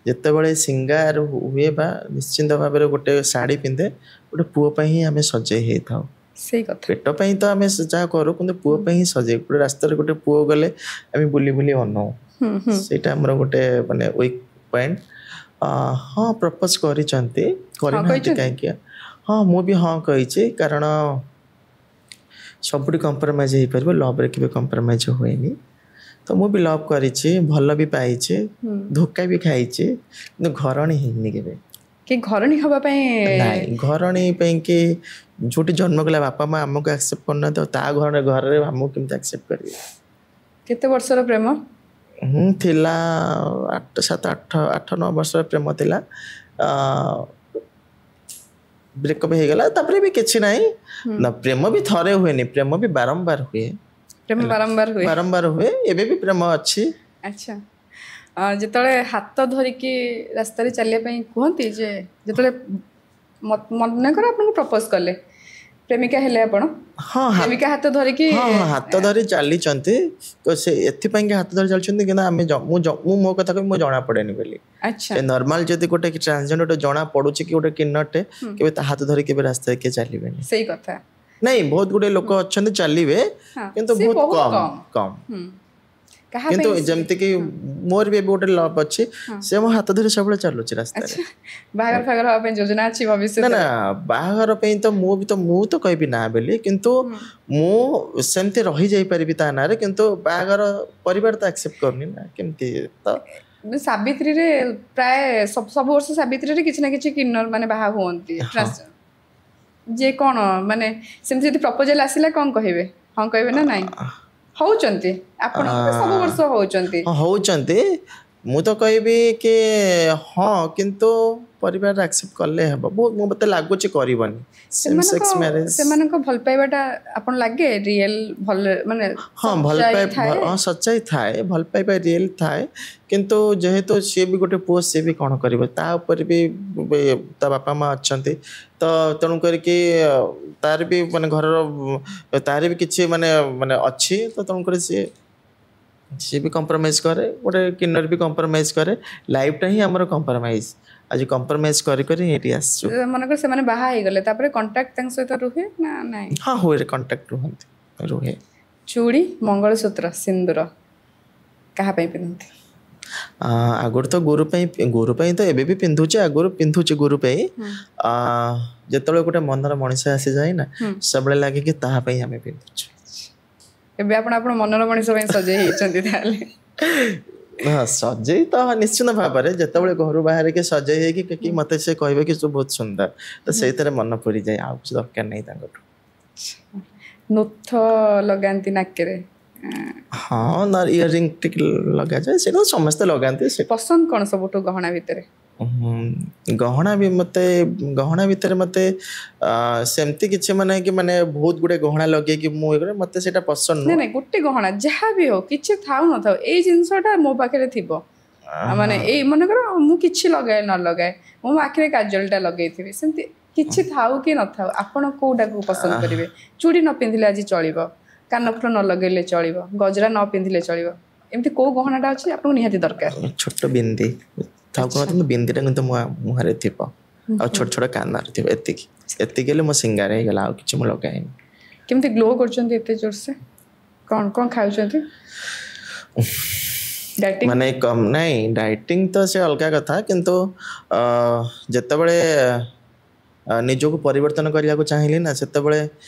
ଯେତେବେଳେ ସିଙ୍ଗାର ହୁଏ ବା ନିଶ୍ଚିନ୍ତ ଭାବରେ ଗୋଟେ ଶାଢ଼ୀ ପିନ୍ଧେ, ଗୋଟେ ପୁଅ ପାଇଁ ହିଁ ଆମେ ସଜେଇ ହେଇଥାଉ। ସେଇ କଥା, ପେଟ ପାଇଁ ତ ଆମେ ଯାହା କରୁ କିନ୍ତୁ ପୁଅ ପାଇଁ ହିଁ ସଜେଇ। ଗୋଟେ ରାସ୍ତାରେ ଗୋଟେ ପୁଅ ଗଲେ ଆମେ ବୁଲି ବୁଲି ଅନଉ, ସେଇଟା ଆମର ଗୋଟେ ମାନେ ୱିକ୍ ପଏଣ୍ଟ। ହଁ ପ୍ରପୋଜ କରିଛନ୍ତି, କରିନାହାନ୍ତି କାହିଁକି? ହଁ ମୁଁ ବି ହଁ କହିଛି, କାରଣ ସବୁଠି କମ୍ପ୍ରମାଇଜ୍ ହେଇପାରିବ, ଲଭ୍ରେ କେବେ କମ୍ପ୍ରମାଇଜ୍ ହୁଏନି। ତ ମୁଁ ବି ଲଭ୍ କରିଛି, ଭଲ ବି ପାଇଛି, ଧୋକା ବି ଖାଇଛି, କିନ୍ତୁ ଘରଣୀ ହେଇନି କେବେ। କି ଘରଣୀ ହବା ପାଇଁ? ନାଇଁ, ଘରଣୀ ପାଇଁ କି ଯୋଉଠି ଜନ୍ମ କଲା ବାପା ମା ଆମକୁ ଆକ୍ସେପ୍ଟ କରୁନାହାନ୍ତି, ତା ଘରରେ ଆମକୁ କେମିତି ଆକ୍ସେପ୍ଟ କରିବେ? କେତେ ବର୍ଷର ପ୍ରେମ ଥିଲା? 8-9 ବର୍ଷର ପ୍ରେମ ଥିଲା। ବ୍ରେକଅପ୍ ହେଇଗଲା, ତାପରେ ବି କିଛି ନାହିଁ। ନା ପ୍ରେମ ବି ଥରେ ହୁଏନି, ପ୍ରେମ ବି ବାରମ୍ବାର ହୁଏ। ବାରମ୍ବାର ହୁଏ। ଏବେ ବି ପ୍ରେମ ଅଛି। ଆଚ୍ଛା, ଯେତେବେଳେ ହାତ ଧରିକି ରାସ୍ତାରେ ଚାଲିବା ପାଇଁ କୁହନ୍ତି, ଯେ ଯେତେବେଳେ ମନେକର ଆପଣଙ୍କୁ ପ୍ରପୋଜ କଲେ, ପ୍ରେମିକା ହେଲେ ଆପଣ, ପ୍ରେମିକା ହାତ ଧରିକି ହାତ ଧରି ଚାଲିଛନ୍ତି, ସେ ଏଥିପାଇଁକି ହାତ ଧରି ଚାଲିଛନ୍ତି କିନ୍ତୁ ମୁଁ ମୋ କଥା କହିବି, ମୁଁ ଜଣା ପଡେନି ବୋଲି। ନର୍ମାଲ ଯଦି ଗୋଟେ ଟ୍ରାନ୍ସଜେଣ୍ଡର ଜଣା ପଡୁଛି କି ଗୋଟେ କିନ୍ନରଟେ, କେବେ ତା ହାତ ଧରି କେବେ ରାସ୍ତାରେ କିଏ ଚାଲିବେନି। ସେଇ କଥା। ନାଇଁ, ବହୁତ ଗୁଡେ ଲୋକ ଅଛନ୍ତି ଚାଲିବେ, କିନ୍ତୁ ବହୁତ କମ୍। କିନ୍ତୁ ଯେମିତିକି ମୋର ବି ଏବେ ଗୋଟେ ଲଭ୍ ଅଛି, ସେ ମୋ ହାତ ଧରି ସବୁବେଳେ ଚାଲୁଛି ରାସ୍ତାରେ। ବାହାଘର ଫାଘର ହବା ପାଇଁ ଯୋଜନା ଅଛି ଭବିଷ୍ୟତରେ? ନା, ବାହାଘର ପାଇଁ ତ ମୁଁ ତ କହିବି ନା ବୋଲି, କିନ୍ତୁ ମୁଁ ସେମିତି ରହିଯାଇପାରିବି ତା ନାଁରେ, କିନ୍ତୁ ବାହାଘର ପରିବାର ତ ଆକ୍ସେପ୍ଟ କରୁନି ନା, କେମିତି? ତ ସାବିତ୍ରୀରେ ପ୍ରାୟ ସବୁ ବର୍ଷ ସାବିତ୍ରୀରେ କିଛି ନା କିଛି କିନ୍ନର ମାନେ ବାହା ହୁଅନ୍ତି। ଯେ କ'ଣ ମାନେ ସେମିତି ଯଦି ପ୍ରପୋଜାଲ ଆସିଲା କ'ଣ କହିବେ? ହଁ କହିବେ ନା ନାଇଁ? ହଉଛନ୍ତି ଆପଣ ସବୁ ବର୍ଷ ହଉଛନ୍ତି, ମୁଁ ତ କହିବି କି ହଁ, କିନ୍ତୁ ପରିବାର ଆକ୍ସେପ୍ଟ କଲେ ହେବ। ମୋତେ ଲାଗୁଛି କରିବନି ସେମାନଙ୍କ ଭଲ ପାଇବାଟା ଆପଣ ଲାଗେ ରିଏଲ ଭଲ, ମାନେ ସଚ୍ଚାଇ ଥାଏ, ଭଲ ପାଇବା ରିଏଲ ଥାଏ। କିନ୍ତୁ ଯେହେତୁ ସିଏ ବି ଗୋଟେ ପୁଅ, ସିଏ ବି କ'ଣ କରିବ, ତା ଉପରେ ବି ତା ବାପା ମା ଅଛନ୍ତି, ତ ତେଣୁ କରିକି ତାର ବି ମାନେ ଘରର ତାର ବି କିଛି ମାନେ ଅଛି, ତ ତେଣୁକରି ସିଏ ବି କମ୍ପ୍ରମାଇଜ୍ କରେ, ଗୋଟେ କିନ୍ନର ବି କମ୍ପ୍ରମାଇଜ୍ କରେ। ଲାଇଫଟା ହିଁ ଆମର କମ୍ପ୍ରମାଇଜ୍। ଆଜି କମ୍ପ୍ରମାଇଜ୍ କରି ଏଇଠି ଆସିଛୁ। ମନେକର ସେମାନେ ବାହା ହେଇଗଲେ, ତାପରେ କଣ୍ଟାକ୍ଟ ତାଙ୍କ ସହିତ ରୁହେ ନା ନାଇଁ? ହଁ ହୁଏ, କଣ୍ଟାକ୍ଟ ରୁହେ। ଚୁଡ଼ି, ମଙ୍ଗଳସୂତ୍ର, ସିନ୍ଦୁର କାହା ପାଇଁ ପିନ୍ଧନ୍ତି? ଆଗରୁ ତ ଗୁରୁ ପାଇଁ ତ ଏବେ ବି ପିନ୍ଧୁଛି, ଆଗରୁ ପିନ୍ଧୁଛି ଗୁରୁ ପାଇଁ। ଯେତେବେଳେ ଗୋଟେ ମନର ମଣିଷ ଆସିଯାଏ ନା, ସବୁବେଳେ ଲାଗେ କି ତାହା ପାଇଁ ଆମେ ପିନ୍ଧୁଛୁ। ଏବେ ଆପଣ ମନର ମଣିଷ ପାଇଁ ସଜେଇ ହେଇଛନ୍ତି ତାହେଲେ? ସଜେଇ ତ ନିଶ୍ଚିତ ଭାବରେ, ଯେତେବେଳେ ଘରୁ ବାହାରିକି ସଜେଇ ହେଇକି ମତେ ସେ କହିବେ କି ତୁ ବହୁତ ସୁନ୍ଦର, ତ ସେଇଥିରେ ମନ ପୁରିଯାଏ, ଆଉ କିଛି ଦରକାର ନାହିଁ ତାଙ୍କଠୁ। ନୋଥ ଲଗାନ୍ତି ନାକରେ? ହଁ, ଇୟରିଂ ଟିକେ ଲଗାଯାଏ, ସେଇଟା ସମସ୍ତେ ଲଗାନ୍ତି। ପସନ୍ଦ କ'ଣ ସବୁଠୁ ଗହଣା ଭିତରେ? ଗହଣା ବି ମତେ ଗହଣା ଭିତରେ ମତେ ସେମିତି କିଛି ମାନେ କି ମାନେ ବହୁତ ଗୁଡେ ଗହଣା ଲଗେଇକି ମୁଁ ଇଏ କରେ ମତେ ସେଇଟା ପସନ୍ଦ ନାଇଁ ନୁହଁ। ନାଇଁ ଗୋଟେ ଗହଣା ଯାହା ବି ହଉ କିଛି ଥାଉ ନଥାଉ ଏଇ ଜିନିଷଟା ମୋ ପାଖରେ ଥିବ। ମାନେ ଏଇ ମନେକର ମୁଁ କିଛି ଲଗାଏ ନ ଲଗାଏ ମୁଁ ମୋ ଆଖିରେ କାଜଲଟା ଲଗେଇଥିବି ସେମିତି କିଛି ଥାଉ କି ନଥାଉ ଆପଣ କୋଉଟାକୁ ପସନ୍ଦ କରିବେ? ଚୁଡ଼ି ନ ପିନ୍ଧିଲେ ଆଜି ଚଳିବ, କାନଫୁଲ ନ ଲଗେଇଲେ ଚଳିବ, ଗଜରା ନ ପିନ୍ଧିଲେ ଚଳିବ, ଏମିତି କୋଉ ଗହଣାଟା ଅଛି ଆପଣଙ୍କୁ ନିହାତି ଦରକାର? ଛୋଟ ବିନ୍ଦି ଥାଉ ଆଚ୍ଛା। କିନ୍ତୁ ବିନ୍ଦିଟା କିନ୍ତୁ ମୋ ମୁହଁରେ ଥିବ ଆଉ ଛୋଟ ଛୋଟ କାନରେ ଥିବ ଏତିକି ଏତିକି ହେଲେ ମୋ ସିଙ୍ଗାର ହେଇଗଲା ଆଉ କିଛି ମୁଁ ଲଗାଏନି। କେମିତି ଗ୍ଲୋ କରୁଛନ୍ତି ଏତେ ଜୋରସେ? କ'ଣ କ'ଣ ଖାଉଛନ୍ତି? ଡାଇଟିଂ? ମାନେ ନାଇଁ ଡାଇଟିଂ ତ ସେ ଅଲଗା କଥା କିନ୍ତୁ ଯେତେବେଳେ ନିଜକୁ ପରିବର୍ତ୍ତନ କରିବାକୁ ଚାହିଁଲି ନା ସେତେବେଳେ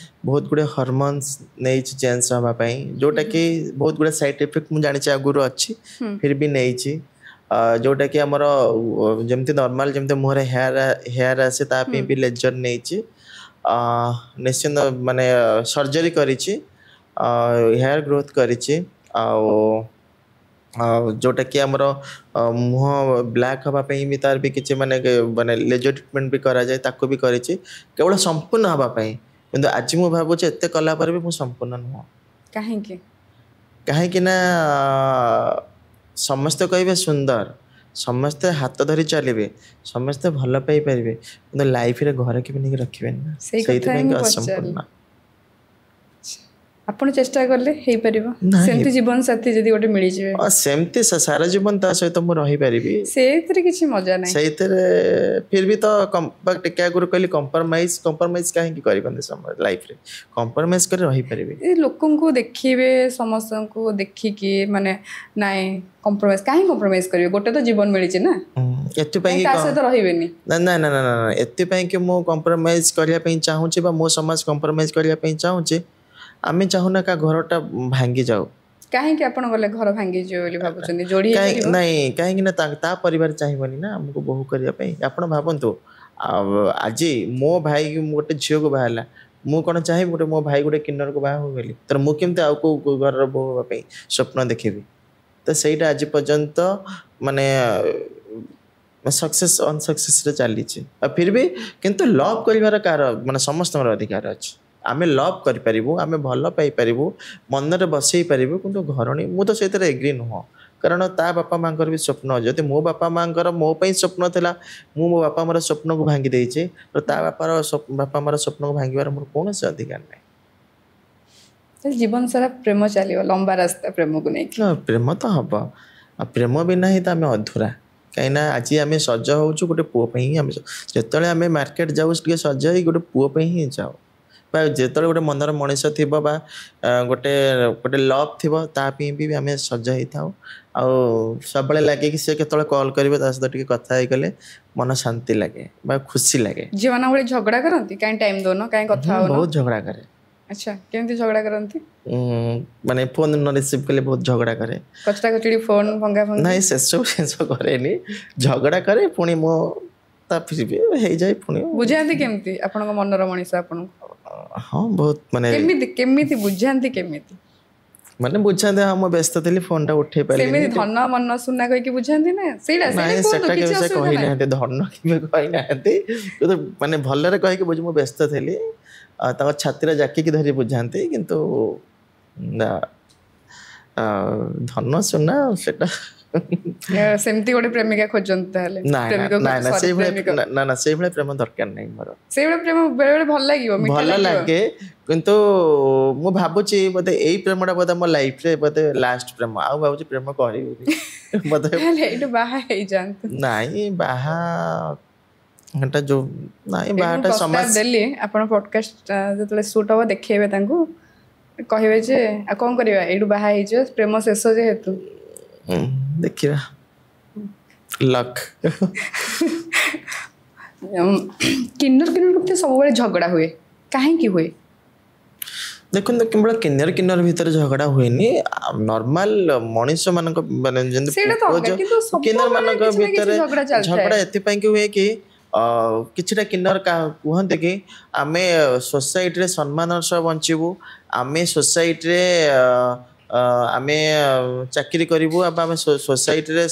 ବହୁତ ଗୁଡ଼ିଏ ହରମୋନ୍ସ ନେଇଛି ଚେଞ୍ଜ ହେବା ପାଇଁ ଯେଉଁଟାକି ବହୁତ ଗୁଡ଼ିଏ ସାଇଡ୍ ଇଫେକ୍ଟ ମୁଁ ଜାଣିଛି ଆଗରୁ ଅଛି ଫିର୍ ବି ନେଇଛି। ଯେଉଁଟାକି ଆମର ଯେମିତି ନର୍ମାଲ ଯେମିତି ମୁହଁରେ ହେୟାର ଆସେ ତା ପାଇଁ ବି ଲେଜର ନେଇଛି। ନିଶ୍ଚିନ୍ତ ମାନେ ସର୍ଜରୀ କରିଛି, ହେୟାର ଗ୍ରୋଥ କରିଛି ଆଉ ଯେଉଁଟାକି ଆମର ମୁହଁ ବ୍ଲାକ୍ ହେବା ପାଇଁ ବି ତାର ବି କିଛି ମାନେ ମାନେ ଲେଜର ଟ୍ରିଟମେଣ୍ଟ ବି କରାଯାଏ ତାକୁ ବି କରିଛି କେବଳ ସମ୍ପୂର୍ଣ୍ଣ ହେବା ପାଇଁ। କିନ୍ତୁ ଆଜି ମୁଁ ଭାବୁଛି ଏତେ କଲା ପରେ ବି ମୁଁ ସମ୍ପୂର୍ଣ୍ଣ ନୁହଁ। କାହିଁକି? କାହିଁକି ନା ସମସ୍ତେ କହିବେ ସୁନ୍ଦର, ସମସ୍ତେ ହାତ ଧରି ଚାଲିବେ, ସମସ୍ତେ ଭଲ ପାଇପାରିବେ କିନ୍ତୁ ଲାଇଫରେ ଘରେ କେବେ ନେଇକି ରଖିବେନି ନା, ସେଇ କଥା ହିଁ ସେଇଥିପାଇଁ ମୁଁ ପଚାରିଲି। ଅସମ୍ପୂର୍ଣ୍ଣ। ଆପଣ ଚେଷ୍ଟା କଲେ ହେଇପାରିବ ନାହିଁ ସେମିତି ଜୀବନ ସାଥୀ ଯଦି ଗୋଟେ ମିଳିଯିବେ। ସେମିତି ସାରା ଜୀବନ ତା ସହିତ ମୁଁ ରହିପାରିବି ସେଇଥିରେ କିଛି ମଜା ନାହିଁ। ସେଇଥିରେ ଫିର୍ ବି ତ ଟିକେ ଆଗରୁ କହିଲି କମ୍ପ୍ରମାଇଜ କାହିଁକି କରିବନି ଲାଇଫରେ କମ୍ପ୍ରମାଇଜ କରି ରହିପାରିବି। ଏ ଲୋକଙ୍କୁ ଦେଖିବେ ସମସ୍ତଙ୍କୁ ଦେଖିକି ମାନେ ନାଇଁ କମ୍ପ୍ରମାଇଜ କାହିଁ କମ୍ପ୍ରମାଇଜ କରିବେ? ଗୋଟେ ତ ଜୀବନ ମିଳିଛି ନା, ଏଥିପାଇଁ ତା ସହିତ ରହିବେନି। ନା ନା ନା ନା ଏଥିପାଇଁ କି ମୁଁ କମ୍ପ୍ରମାଇଜ କରିବା ପାଇଁ ଚାହୁଁଛି ବା ମୋ ସମାଜ କମ୍ପ୍ରମାଇଜ କରିବା ପାଇଁ ଚାହୁଁଛି। ଆମେ ଚାହୁଁନା କାହା ଘରଟା ଭାଙ୍ଗି ଯାଉ। କାହିଁକି ଆପଣ ଗଲେ ଘର ଭାଙ୍ଗିଯିବ ବୋଲି ଭାବୁଛନ୍ତି? ଯୋଡି ହେଇପାରିବ? ନାଇଁ କାହିଁକି ନା ତା ପରିବାର ଚାହିଁବନି ନା ଆମକୁ ବୋହୂ କରିବା ପାଇଁ। ଆପଣ ଭାବନ୍ତୁ ଆଜି ମୋ ଭାଇ ଗୋଟେ ଝିଅକୁ ବାହା ହେଲା, ମୁଁ କ'ଣ ଚାହିଁବି ଗୋଟେ ମୋ ଭାଇ ଗୋଟେ କିନ୍ନରକୁ ବାହା ହଉ ବୋଲି? ତ ମୁଁ କେମିତି ଆଉ କୋଉ ଘରର ବୋହୂ ହେବା ପାଇଁ ସ୍ୱପ୍ନ ଦେଖିବି? ତ ସେଇଟା ଆଜି ପର୍ଯ୍ୟନ୍ତ ମାନେ ସକ୍ସେସ୍ ଅନସକ୍ସେସରେ ଚାଲିଛି। ଆଉ ଫିର୍ ବି କିନ୍ତୁ ଲଭ୍ କରିବାର କାହାର ମାନେ ସମସ୍ତଙ୍କର ଅଧିକାର ଅଛି। ଆମେ ଲଭ୍ କରିପାରିବୁ, ଆମେ ଭଲ ପାଇପାରିବୁ, ମନରେ ବସେଇ ପାରିବୁ, କିନ୍ତୁ ଘରଣୀ ମୁଁ ତ ସେଇଥିରେ ଏଗ୍ରି ନୁହଁ। କାରଣ ତା ବାପା ମାଆଙ୍କର ବି ସ୍ୱପ୍ନ ଅଛି। ଯଦି ମୋ ବାପା ମାଆଙ୍କର ମୋ ପାଇଁ ସ୍ୱପ୍ନ ଥିଲା, ମୁଁ ମୋ ବାପା ମାଆର ସ୍ୱପ୍ନକୁ ଭାଙ୍ଗି ଦେଇଛି, ତ ତା ବାପା ମାଆର ସ୍ୱପ୍ନକୁ ଭାଙ୍ଗିବାର ମୋର କୌଣସି ଅଧିକାର ନାହିଁ। ଜୀବନ ସାରା ପ୍ରେମ ଚାଲିବ, ଲମ୍ବା ରାସ୍ତା ପ୍ରେମକୁ ନେଇକି। ପ୍ରେମ ତ ହବ, ଆଉ ପ୍ରେମ ବିନା ହିଁ ତ ଆମେ ଅଧୁରା। କାହିଁକିନା ଆଜି ଆମେ ସଜ ହେଉଛୁ ଗୋଟେ ପୁଅ ପାଇଁ ହିଁ ଆମେ ଯେତେବେଳେ ଆମେ ମାର୍କେଟ ଯାଉ ଟିକେ ସଜ ହେଇ ଗୋଟେ ପୁଅ ପାଇଁ ହିଁ ଯାଉ। ବା ଯେତେବେଳେ ଗୋଟେ ମନର ମଣିଷ ଥିବ ବା ଗୋଟେ ଲଭ୍ ଥିବ ତା ପାଇଁ ବି ଆମେ ସଜ ହେଇଥାଉ। ଆଉ ସବୁବେଳେ ଲାଗେ କି ସେ କେତେବେଳେ କଲ୍ କରିବେ ତା ସହିତ ଟିକେ କଥା ହେଇଗଲେ ମନ ଶାନ୍ତି ଲାଗେ ବା ଖୁସି ଲାଗେ। ଝିଅମାନଙ୍କ ଭଳି ଝଗଡ଼ା କରନ୍ତି? କାହିଁ ଟାଇମ୍ ଦଉନ, କାହିଁ କଥା ହଉନ? ବହୁତ ଝଗଡ଼ା କରେ। ଆଚ୍ଛା, କେମିତି ଝଗଡ଼ା କରନ୍ତି? ମାନେ ଫୋନ୍ ନ ରିସିଭ୍ କଲେ ବହୁତ ଝଗଡ଼ା କରେ। କଚଡ଼ା କଚଡ଼ି ଫୋନ୍ ଭଙ୍ଗା ଭଙ୍ଗି? ନାଇଁ ସେସବୁ ଜିନିଷ କରେନି, ଝଗଡ଼ା କରେ ପୁଣି ମୋ ତା ଫିର୍ ବି ହେଇଯାଏ ପୁଣି। ବୁଝାନ୍ତି କେମିତି ଆପଣଙ୍କ ମନର ମଣିଷ ଆପଣଙ୍କୁ? ହଁ ବହୁତ ମାନେ କେମିତି ବୁଝାନ୍ତି କେମିତି? ମାନେ ବୁଝାନ୍ତି ହଁ ମୁଁ ବ୍ୟସ୍ତ ଥିଲି ଫୋନ୍ଟା ଉଠେଇ ପାରିଲିନି। ସେମିତି ଧନ ମନ ସୁନା କହିକି ବୁଝାନ୍ତି ନା? ସେଇଟା ନାଇଁ କୁହନ୍ତୁ, ସେଟା କିଛି କେବେ ସେ ଅସୁବିଧା ନାହିଁ। କହିନାହାନ୍ତି, ଧନ କେବେ କହିନାହାନ୍ତି, କିନ୍ତୁ ମାନେ ଭଲରେ କହିକି ବୁଝି ମୁଁ ବ୍ୟସ୍ତ ଥିଲି ତାଙ୍କ ଛାତିରେ ଜାକିକି ଧରି ବୁଝାନ୍ତି। କିନ୍ତୁ ଧନ ସୁନା ସେଟା ସେମିତି ଗୋଟେ ପ୍ରେମିକା ଖୋଜନ୍ତି ତାହେଲେ? ସେଇଭଳିଆ ପ୍ରେମ ଦରକାର ନାହିଁ ମୋର। ସେଇଭଳିଆ ପ୍ରେମ ବେଳେ ବେଳେ ଭଲ ଲାଗିବ, ମିଠା ଭଲ ଲାଗିବ। ଲାଗେ କିନ୍ତୁ ମୁଁ ଭାବୁଛି ବୋଧେ ଏଇ ପ୍ରେମଟା ବୋଧେ ମୋ ଲାଇଫରେ ବୋଧେ ଲାଷ୍ଟ ପ୍ରେମ, ଆଉ ଭାବୁଛି ପ୍ରେମ କରିବିନି ବୋଧେ। ତାହେଲେ ଏଇଠୁ ବାହା ହେଇଯାଆନ୍ତୁ। ନାଇଁ ବାହା ଏଟା ଯୋଉ ନାଇଁ ଏଇଠି ମୁଁ ବାହାଟା ପ୍ରସ୍ତାବ ସମାଜ ଦେଲି, ଆପଣ ପଡକାଷ୍ଟ ଯେତେବେଳେ ସୁଟ୍ ହବ ଦେଖେଇବେ ତାଙ୍କୁ, କହିବେ ଯେ ଆଉ କ'ଣ କରିବା ଏଇଠୁ ବାହା ହେଇଯିବ ପ୍ରେମ ଶେଷ ଯେହେତୁ। ଦେଖିବା ଲକ୍। କିନ୍ନର ଭିତରେ ସବୁବେଳେ ଝଗଡ଼ା ହୁଏ, କାହିଁକି ହୁଏ? ଦେଖନ୍ତୁ କେବଳ କିନ୍ନର ଭିତରେ ଝଗଡ଼ା ହୁଏନି, ନର୍ମାଲ ମଣିଷ ମାନଙ୍କ ମାନେ ଯେମିତି କିନ୍ନର ମାନଙ୍କ ଭିତରେ ଝଗଡ଼ା ଏଥିପାଇଁ କି ହୁଏ କି କିଛିଟା କିନ୍ନର କୁହନ୍ତି କି ଆମେ ସୋସାଇଟିରେ ସମ୍ମାନର ସହ ବଞ୍ଚିବୁ, ଆମେ ସୋସାଇଟିରେ ଆମେ ଚାକିରି କରିବୁ, ଆମେ ସୋସାଇଟିରେ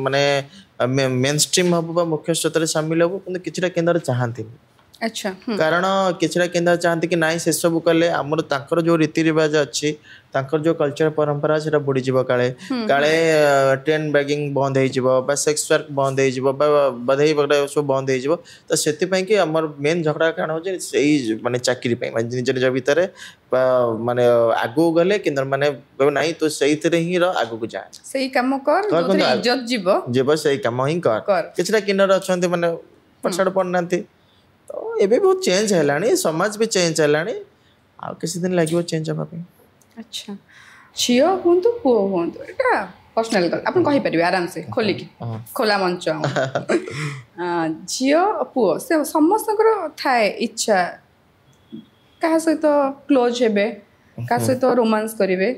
ମାନେ मेन स्ट्रीम हम बा मुख्य स्रोत सामिल हबु किंतु किछटा केन्द्र चाहती अच्छा कारण किछटा केन्द्र चाहती कि नाई से सब कले आमर ताकर जो रीति रिवाज अच्छी ताकर जो कल्चर परंपरा सेटा बुड़ी जीव काले काले ट्रेन बैगिंग बंद हो जीव बा सेक्स वर्क बंद हो जीव बा बधई वगैरह सब बंद हो जीव तो सेति पई कि हमर मेन झगड़ा कारण हो सेही माने चाकरी पई माने निज निज भीतर माने आगु गले केन्द्र माने नाही तो सेहितरे ही र आगु को जा सही काम कर जोथरे इज्जत जीव जीव सही काम ही कर किछटा केन्द्र अछंती माने पछाड़ पड़नांती तो एबे बहुत चेंज हैलानी समाज भी चेंज हैलानी आ किसी दिन लागियो चेंज हबा पे अच्छा झियो हुंतु पुओ हुंतु एटा पर्सनल कर अपन कहि परिबे आराम से खोली की खोला मंच झियो पुओ से समस्तकर थाए इच्छा का सहित क्लोज हेबे का सहित रोमांस करिवे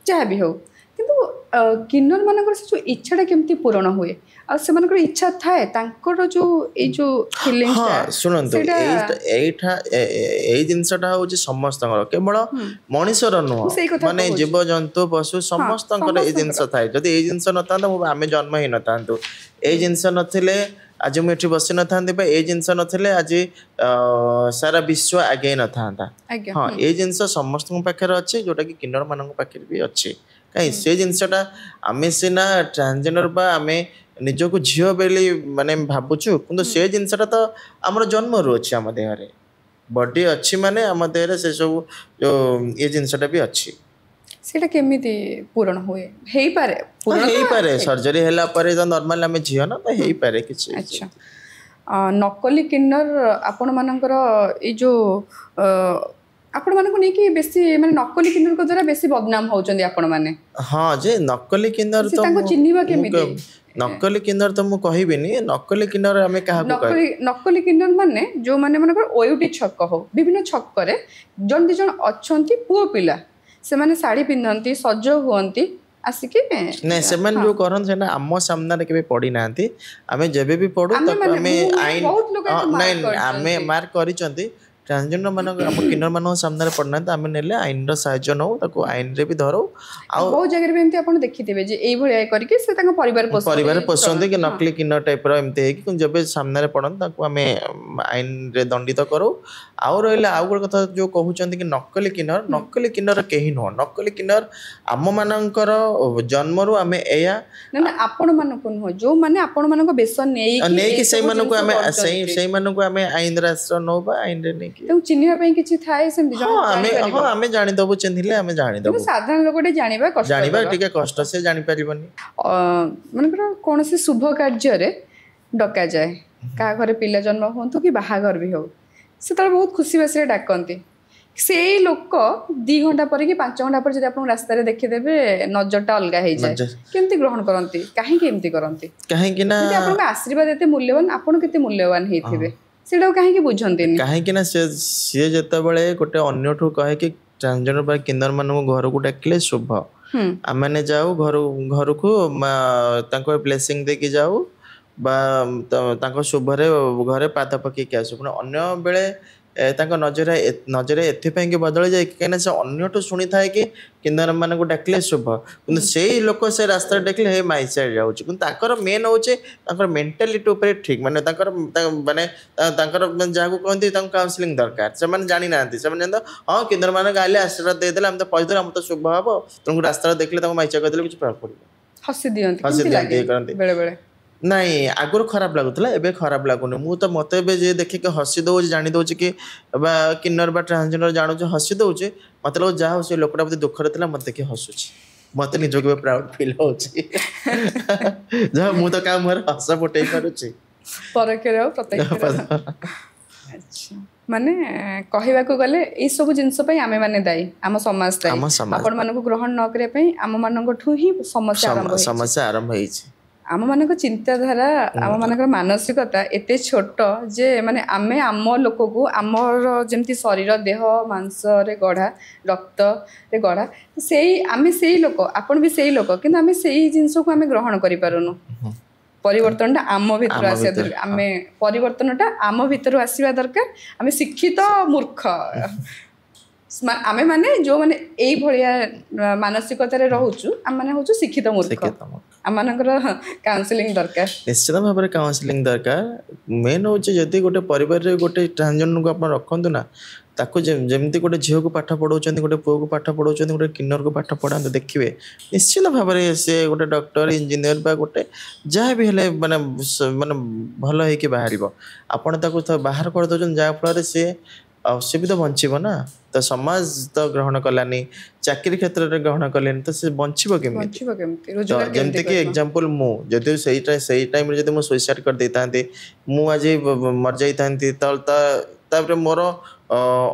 जहाँ भी हो किंतु किन्नर मानकर से जो इच्छाटा केमती पूरण हुए आ से मानकर इच्छा थाए तांकर जो ए जो फीलिंग्स हाँ सुनंतु एटा ए जिंसटा होची समस्तकर केवल मनुष्यर नुह माने जीव जंतु पशु समस्तकर ए जिंस थाए जदि ए जिंस नथांता आमे जन्म ही नथांतु ए जिंस नथिले आज मु एठी बसी नथांती बा ए जिंस नथिले आज सारा विश्व आगे नथांता हाँ ए जिंस समस्त पाखे अच्छे जोटा कि किन्नर मान पाखे भी अच्छे कहीं से जिनसटा आमे सिना ट्रांसजेंडर बा आमे निजको झियो बेली माने भाबुछु किंतु से जिनसटा तो हमर जन्म रो अछि हम देह रे बॉडी अछि माने हम देह रे से सब जो ये जिनसटा भी अछि सेटा केमिति पूर्ण होए हेई पारे सर्जरी हैला पारे तो नॉर्मल हमें झियो ना तो हेई पारे किछि अच्छा नकली किन्नर आपण मानकर ए जो आपण मानको नै कि बेसी माने नकली किन्नर को द्वारा बेसी बदनाम होउचंदी आपण माने हां जे नकली किन्नर तो ताको चिन्हिबा केमिति नकली किन्नर तो मु कहिबिनी नकली किन्नर हमें कहा को नकली किन्नर माने जो माने मानकर ओयुटी छक हो विभिन्न छक करे जन दि जन अछंती पुओ पिला से माने साड़ी पिनंती सज हुअंती आसिके ने सेमन जो करन से ना आमो सामना रे केबे पड़ी नांती हमें जेबे भी पडू त हमें आइन नहीं हमें मार्क करिचंती ट्रांसजेंडर मान किन्नर मान सामने पड़ना आम ने आईन रहा नौ आईन रे भी धरो बहुत जगह भी अपन देखिथे जे एई भलिया करके से ताको परिवार पोषंती कि नकली किन्नर टाइप रो एमते कि जब सामने पड़न ताको आम आईन रे दंडित करो आउ रहा आउ गोटे कथा जो कहते कि नकली किन्नर कहीं नुह नकली किन्नर आम मानकर जन्म रू आम एया ना आपण मानको नुह जो माने आपण मानको बेस नेकी से मानको आम से मानको आम आईन रे आश्रय नौ बा आईन रे नेकी तो चिन्हिबा पई किछि थाए सेमति हां आम जानि दबु चिन्हिले आम जानि दबु साधारण लोकटे जानिबा कष्ट जानिबा ठीक कष्ट से जानि परिबनी मानकर कोनसे शुभ कार्य रे डका जाए का घरे पिला जन्म होंतु कि बाहाघर भी हो से तर बहुत खुशी बासी डाकती से लोक 2 घंटा पर कि 5 घंटा पर जब आप रास्ता रे देखिदेबे नजरटा अलग हो जाए केमती ग्रहण करती कहीं केमती करती कहीं ना आपन आशीर्वाद एते मूल्यवान आपन केते मूल्यवान हेथिबे सेडा कहीं बुझंती कहीं ना से जते बळे गोटे अन्यठू कहे कि ट्रांसजेंडर बा किन्नर मान घर को डाकिले शुभ आम मैंने जाऊ घर को तांको ब्लेसिंग देकी जाऊ बा तांको शुभरे घरे पाद पकईकि आसु पुणी अन्य बेले नजरे एथिपाई कि बदल जाए कहीं से अन्यठू शुणी थाए कि किन्नर मान को डाकिले शुभ कि से लोक से रास्ता डाकिले हे माइ साइड जाऊँ मेन हूँ मेंटालिटी उपर ठीक माने माने जहाँ कहते काउनसिलिंग दरकार से जानी ना हाँ किन्नर मान गाले आशीर्वाद देदेले आम तो पैदे आम तो शुभ हम तुमको रास्ता देखले माइचा करदे कुछ प्रभाव पड़ो हसी दियंती बेले बेले नहीं आगुरी खराब लगुला एबे खराब लगुनि मु तो मत जे देखिक हसी दौर जानी दौर कि किन्नर बा ट्रांसजेंडर जानू हसी दौचे मत लगे जहाँ से लोकटा बोधे दुखरे था मत देखिए हसुची मत निजक प्राउड फिल हो मु तो क्या मोर हस फुटे पारुची माने कहवा को गले ए सब जिंस पे आमे माने दाई आम समाज दाई आपण मानको ग्रहण न करे पई आम मानकठू ही समस्या आरंभ होईची आम मानक चिंताधारा आम मानक मानसिकता एते छोट जे माने आमे आम लोक को आमर जेमती शरीर देह मांस रे गढ़ा रक्त रे गढ़ा सेई आमे सेई लोक आपण भी सेई लोक किंतु आमे सेई जिंस को आमे ग्रहण करि पारुनु परिवर्तनटा आम भितर आसिया दरकार आमे परिवर्तनटा आम भितर आसीबा दरकार आमे शिक्षित मूर्ख आमे माने जो माने एई भलिया मानसिकता रे रहउचु आम माने होचु शिक्षित मूर्ख ଆମମାନଙ୍କର କାଉନସିଲିଂ ଦରକାର। ନିଶ୍ଚିତ ଭାବରେ କାଉନସିଲିଂ ଦରକାର। ମେନ୍ ହେଉଛି ଯଦି ଗୋଟେ ପରିବାରରେ ଗୋଟେ ଟ୍ରାନ୍ସଜେଣ୍ଡରକୁ ଆପଣ ରଖନ୍ତୁ ନା, ତାକୁ ଯେମିତି ଗୋଟେ ଝିଅକୁ ପାଠ ପଢ଼ାଉଛନ୍ତି, ଗୋଟେ ପୁଅକୁ ପାଠ ପଢ଼ାଉଛନ୍ତି, ଗୋଟେ କିନ୍ନରକୁ ପାଠ ପଢ଼ାନ୍ତୁ, ଦେଖିବେ ନିଶ୍ଚିତ ଭାବରେ ସେ ଗୋଟେ ଡକ୍ଟର, ଇଞ୍ଜିନିୟର ବା ଗୋଟେ ଯାହା ବି ହେଲେ ମାନେ ମାନେ ଭଲ ହେଇକି ବାହାରିବ। ଆପଣ ତାକୁ ବାହାର କରିଦେଉଛନ୍ତି ଯାହାଫଳରେ ସେ ବି ତ ବଞ୍ଚିବ ନା। ତ ସମାଜ ତ ଗ୍ରହଣ କଲାନି, ଚାକିରି କ୍ଷେତ୍ରରେ ଗ୍ରହଣ କଲେନି, ତ ସେ ବଞ୍ଚିବ କେମିତି? ଯେମିତିକି ଏକ୍ଜାମ୍ପଲ ମୁଁ ଯଦି ସେଇ ଟାଇମରେ ଯଦି ମୁଁ ସୁଇସାଇଡ୍ କରିଦେଇଥାନ୍ତି, ମୁଁ ଆଜି ମରିଯାଇଥାନ୍ତି, ତାପରେ ମୋର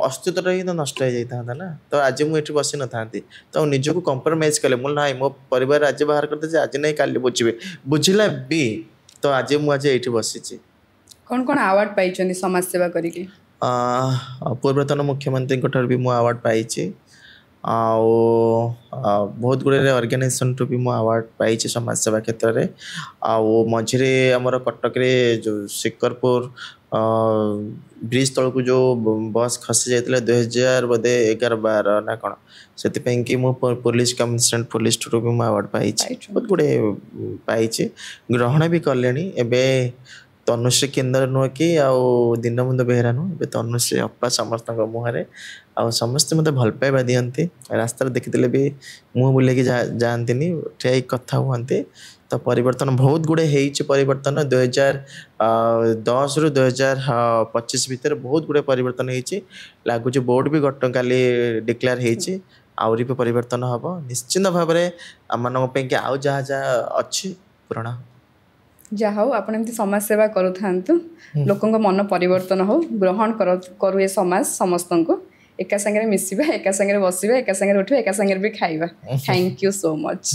ଅସ୍ତିତ୍ୱଟା ହିଁ ତ ନଷ୍ଟ ହେଇଯାଇଥାନ୍ତା ନା। ତ ଆଜି ମୁଁ ଏଠି ବସି ନଥାନ୍ତି। ତ ନିଜକୁ କମ୍ପ୍ରମାଇଜ୍ କଲେ, ମୁଁ ନାହିଁ ମୋ ପରିବାର ଆଜି ବାହାର କରିଦେଇଛି, ଆଜି ନାହିଁ କାଲି ବୁଝିବେ, ବୁଝିଲା ବି ତ ଆଜି ମୁଁ ଏଇଠି ବସିଛି। କ'ଣ କ'ଣ ଆୱାର୍ଡ ପାଇଛନ୍ତି ସମାଜ ସେବା କରିକି? ପୂର୍ବତନ ମୁଖ୍ୟମନ୍ତ୍ରୀଙ୍କ ଠାରୁ ବି ମୁଁ ଆୱାର୍ଡ଼ ପାଇଛି, ଆଉ ବହୁତ ଗୁଡ଼ିଏ ଅର୍ଗାନାଇଜେସନ୍ଠୁ ବି ମୁଁ ଆୱାର୍ଡ଼ ପାଇଛି ସମାଜ ସେବା କ୍ଷେତ୍ରରେ। ଆଉ ମଝିରେ ଆମର କଟକରେ ଯେଉଁ ଶିକରପୁର ବ୍ରିଜ୍ ତଳକୁ ଯେଉଁ ବସ୍ ଖସି ଯାଇଥିଲା 2011-12 ନା କ'ଣ, ସେଥିପାଇଁ କି ମୁଁ ପୋଲିସ କମିଶନରେଟ୍ ପୋଲିସଠୁ ବି ମୁଁ ଆୱାର୍ଡ଼ ପାଇଛି, ବହୁତ ଗୁଡ଼ିଏ ପାଇଛି, ଗ୍ରହଣ ବି କଲେଣି। ଏବେ ତନୁଶ୍ରୀ କେନ୍ଦ୍ର ନୁହେଁ କି ଆଉ ଦୀନବନ୍ଧୁ ବେହେରା ନୁହେଁ, ଏବେ ତନୁଶ୍ରୀ ଅପା ସମସ୍ତଙ୍କ ମୁହଁରେ। ଆଉ ସମସ୍ତେ ମୋତେ ଭଲ ପାଇବା ଦିଅନ୍ତି, ରାସ୍ତାରେ ଦେଖିଥିଲେ ବି ମୁହଁ ବୁଲେଇକି ଯାଆନ୍ତିନି, ଠିଆ ହେଇକି କଥା ହୁଅନ୍ତି। ତ ପରିବର୍ତ୍ତନ ବହୁତ ଗୁଡ଼ିଏ ହେଇଛି। ପରିବର୍ତ୍ତନ 2010ରୁ 2025 ଭିତରେ ବହୁତ ଗୁଡ଼ିଏ ପରିବର୍ତ୍ତନ ହେଇଛି। ଲାଗୁଛି ବୋର୍ଡ଼ ବି କାଲି ଡିକ୍ଲେୟାର ହେଇଛି, ଆହୁରି ବି ପରିବର୍ତ୍ତନ ହେବ ନିଶ୍ଚିନ୍ତ ଭାବରେ। ଆମମାନଙ୍କ ପାଇଁକି ଆଉ ଯାହା ଯାହା ଅଛି ପୂରଣ। ଯାହା ହଉ ଆପଣ ଏମିତି ସମାଜ ସେବା କରୁଥାନ୍ତୁ, ଲୋକଙ୍କ ମନ ପରିବର୍ତ୍ତନ ହଉ, ଗ୍ରହଣ କରୁ ଏ ସମାଜ ସମସ୍ତଙ୍କୁ। ଏକା ସାଙ୍ଗରେ ମିଶିବା, ଏକା ସାଙ୍ଗରେ ବସିବା, ଏକା ସାଙ୍ଗରେ ଉଠିବା, ଏକା ସାଙ୍ଗରେ ବି ଖାଇବା। Thank you so much.